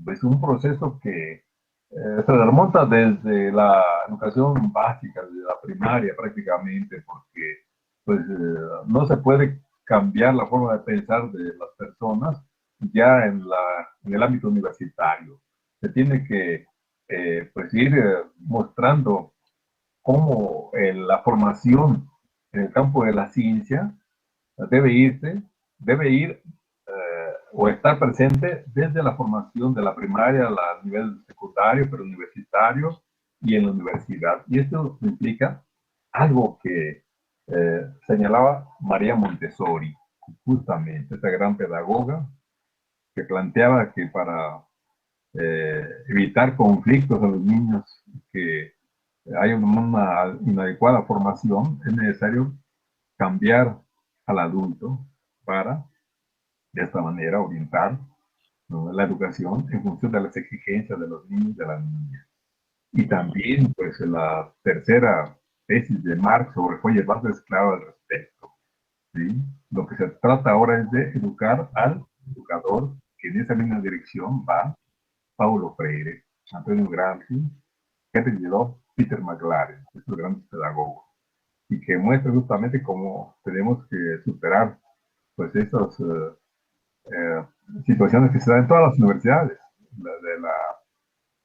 pues un proceso que se remonta desde la educación básica, desde la primaria prácticamente, porque pues no se puede cambiar la forma de pensar de las personas ya en el ámbito universitario. Se tiene que pues ir mostrando cómo la formación en el campo de la ciencia debe ir o estar presente desde la formación de la primaria a nivel secundario, pero universitario y en la universidad. Y esto implica algo que señalaba María Montessori, justamente, esta gran pedagoga que planteaba que para evitar conflictos a los niños, que haya una inadecuada formación, es necesario cambiar al adulto para, de esta manera, orientar, ¿no?, la educación en función de las exigencias de los niños y de las niñas. Y también, pues, la tercera tesis de Marx sobre Feuerbach es claro al respecto, ¿sí? Lo que se trata ahora es de educar al educador, que en esa misma dirección va Paulo Freire, Antonio Gramsci, Henry Thoreau, Peter McLaren, estos grandes pedagogos, y que muestra justamente cómo tenemos que superar pues esas situaciones que se dan en todas las universidades,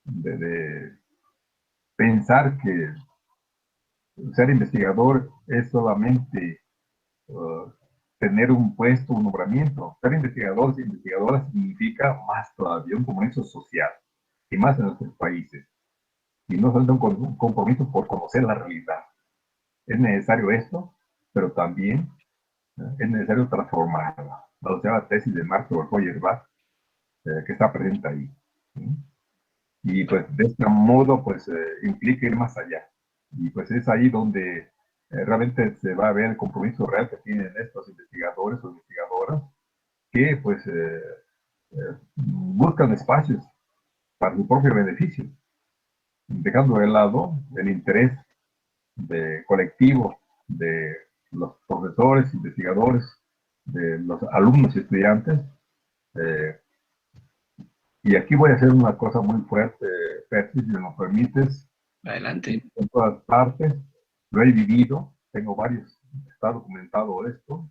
de pensar que ser investigador es solamente tener un puesto, un nombramiento. Ser investigador y investigadora significa más todavía un compromiso social, y más en nuestros países. Y no solo un compromiso por conocer la realidad. Es necesario esto, pero también es necesario transformarla. O sea, la tesis de Marx sobre Feuerbach, que está presente ahí. ¿Sí? Y pues de este modo, pues implica ir más allá. Y pues es ahí donde realmente se va a ver el compromiso real que tienen estos investigadores o investigadoras, que pues buscan espacios para su propio beneficio, dejando de lado el interés de colectivo de los profesores, investigadores, de los alumnos y estudiantes. Eh, y aquí voy a hacer una cosa muy fuerte, Percy, si me lo permites. Adelante. En todas partes, lo he vivido, tengo varios, está documentado esto.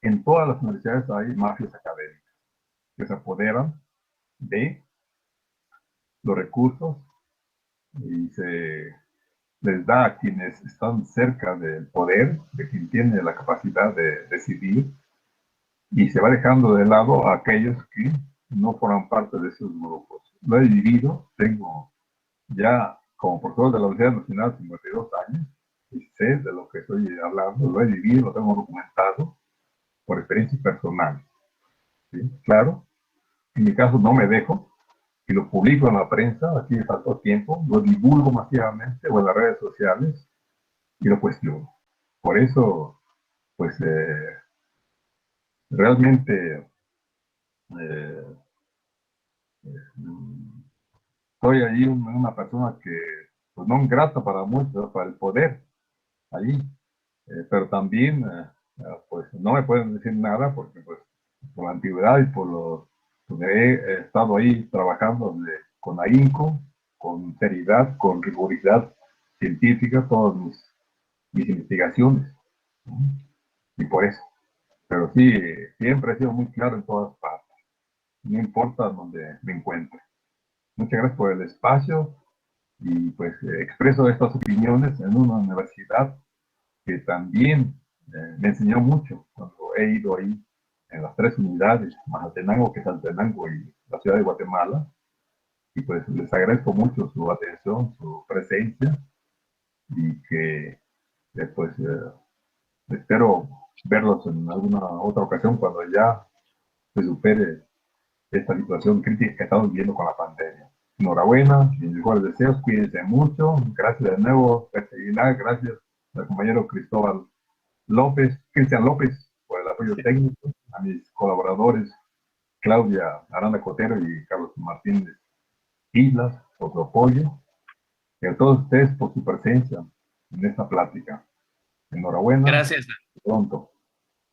En todas las universidades hay mafias académicas que se apoderan de los recursos y se les da a quienes están cerca del poder, de quien tiene la capacidad de decidir, y se va dejando de lado a aquellos que no forman parte de esos grupos. Lo he vivido, tengo ya como profesor de la Universidad Nacional 52 años, y sé de lo que estoy hablando, lo he vivido, lo tengo documentado por experiencias personales. ¿Sí? Claro, en mi caso no me dejo, y lo publico en la prensa, aquí me faltó tiempo, lo divulgo masivamente o en las redes sociales y lo cuestiono. Por eso, pues realmente eh, soy allí una persona que, pues no grata para muchos, para el poder, allí, pero también, pues no me pueden decir nada porque, pues, por la antigüedad y por lo que he estado ahí trabajando con ahínco, con seriedad, con rigurosidad científica, todas mis investigaciones, ¿no? Y por eso. Pero sí, siempre he sido muy claro en todas partes, no importa donde me encuentre. Muchas gracias por el espacio y pues expreso estas opiniones en una universidad que también me enseñó mucho cuando he ido ahí en las tres unidades, Mazatenango, Quetzaltenango y la ciudad de Guatemala. Y pues les agradezco mucho su atención, su presencia y que pues espero verlos en alguna otra ocasión cuando ya se supere esta situación crítica que estamos viviendo con la pandemia. Enhorabuena, mis mejores deseos, cuídense mucho. Gracias de nuevo, gracias al compañero Cristóbal López, Cristian López, por el apoyo técnico, a mis colaboradores Claudia Aranda Cotero y Carlos Martínez Islas por su apoyo, y a todos ustedes por su presencia en esta plática. Enhorabuena, Gracias. pronto.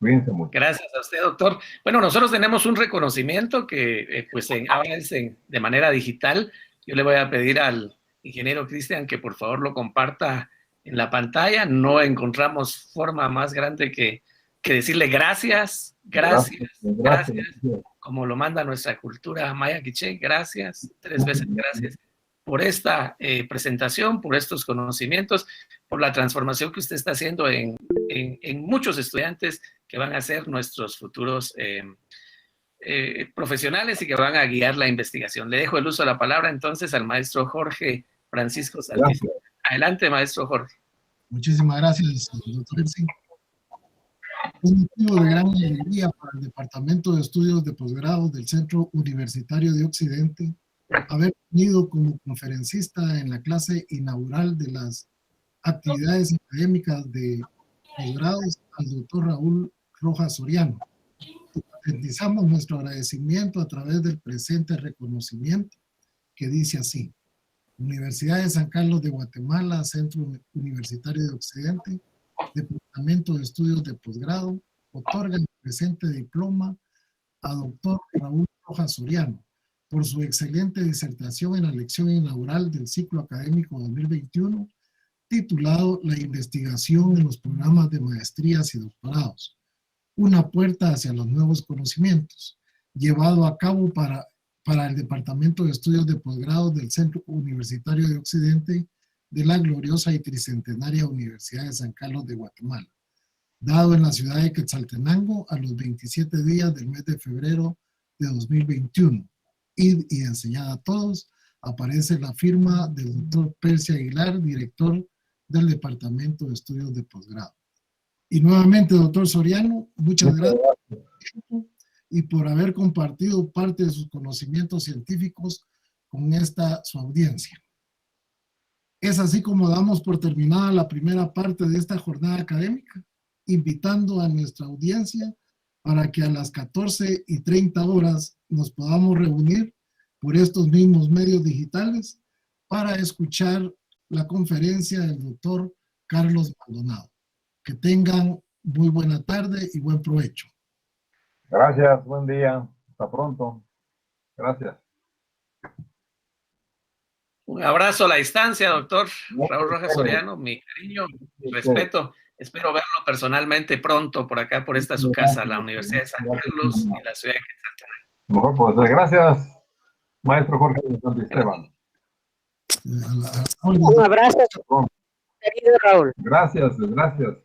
Cuídense mucho. Gracias a usted, doctor. Bueno, nosotros tenemos un reconocimiento que ahora es de manera digital. Yo le voy a pedir al ingeniero Cristian que por favor lo comparta en la pantalla. No encontramos forma más grande que decirle gracias, como lo manda nuestra cultura maya quiché. Gracias, 3 veces gracias por esta presentación, por estos conocimientos, por la transformación que usted está haciendo en muchos estudiantes que van a ser nuestros futuros profesionales y que van a guiar la investigación. Le dejo el uso de la palabra entonces al maestro Jorge Francisco Saltis. Adelante, maestro Jorge. Muchísimas gracias, doctor Elsie. Un motivo de gran alegría para el Departamento de Estudios de Posgrado del Centro Universitario de Occidente haber tenido como conferencista en la clase inaugural de las actividades académicas de posgrados al doctor Raúl Rojas Soriano. Patentizamos nuestro agradecimiento a través del presente reconocimiento que dice así: Universidad de San Carlos de Guatemala, Centro Universitario de Occidente, Departamento de Estudios de Posgrado, otorga el presente diploma a doctor Raúl Rojas Soriano por su excelente disertación en la lección inaugural del ciclo académico 2021, titulado La investigación en los programas de maestrías y doctorados, una puerta hacia los nuevos conocimientos, llevado a cabo para el Departamento de Estudios de Posgrado del Centro Universitario de Occidente de la gloriosa y tricentenaria Universidad de San Carlos de Guatemala, dado en la ciudad de Quetzaltenango a los 27 días del mes de febrero de 2021. Y enseñada a todos, aparece la firma del doctor Percy Aguilar, director del Departamento de Estudios de Posgrado. Y nuevamente, doctor Soriano, muchas gracias y por haber compartido parte de sus conocimientos científicos con su audiencia. Es así como damos por terminada la primera parte de esta jornada académica, invitando a nuestra audiencia para que a las 14:30 horas nos podamos reunir por estos mismos medios digitales para escuchar la conferencia del doctor Carlos Maldonado. Que tengan muy buena tarde y buen provecho. Gracias, buen día. Hasta pronto. Gracias. Un abrazo a la distancia, doctor Raúl Rojas Soriano. Mi cariño, mi respeto. Espero verlo personalmente pronto por acá, por esta su casa, la Universidad de San Carlos y la ciudad de Quetzaltenango. Mejor, pues, gracias, maestro Jorge Esteban. Un abrazo, querido Raúl. Gracias, gracias.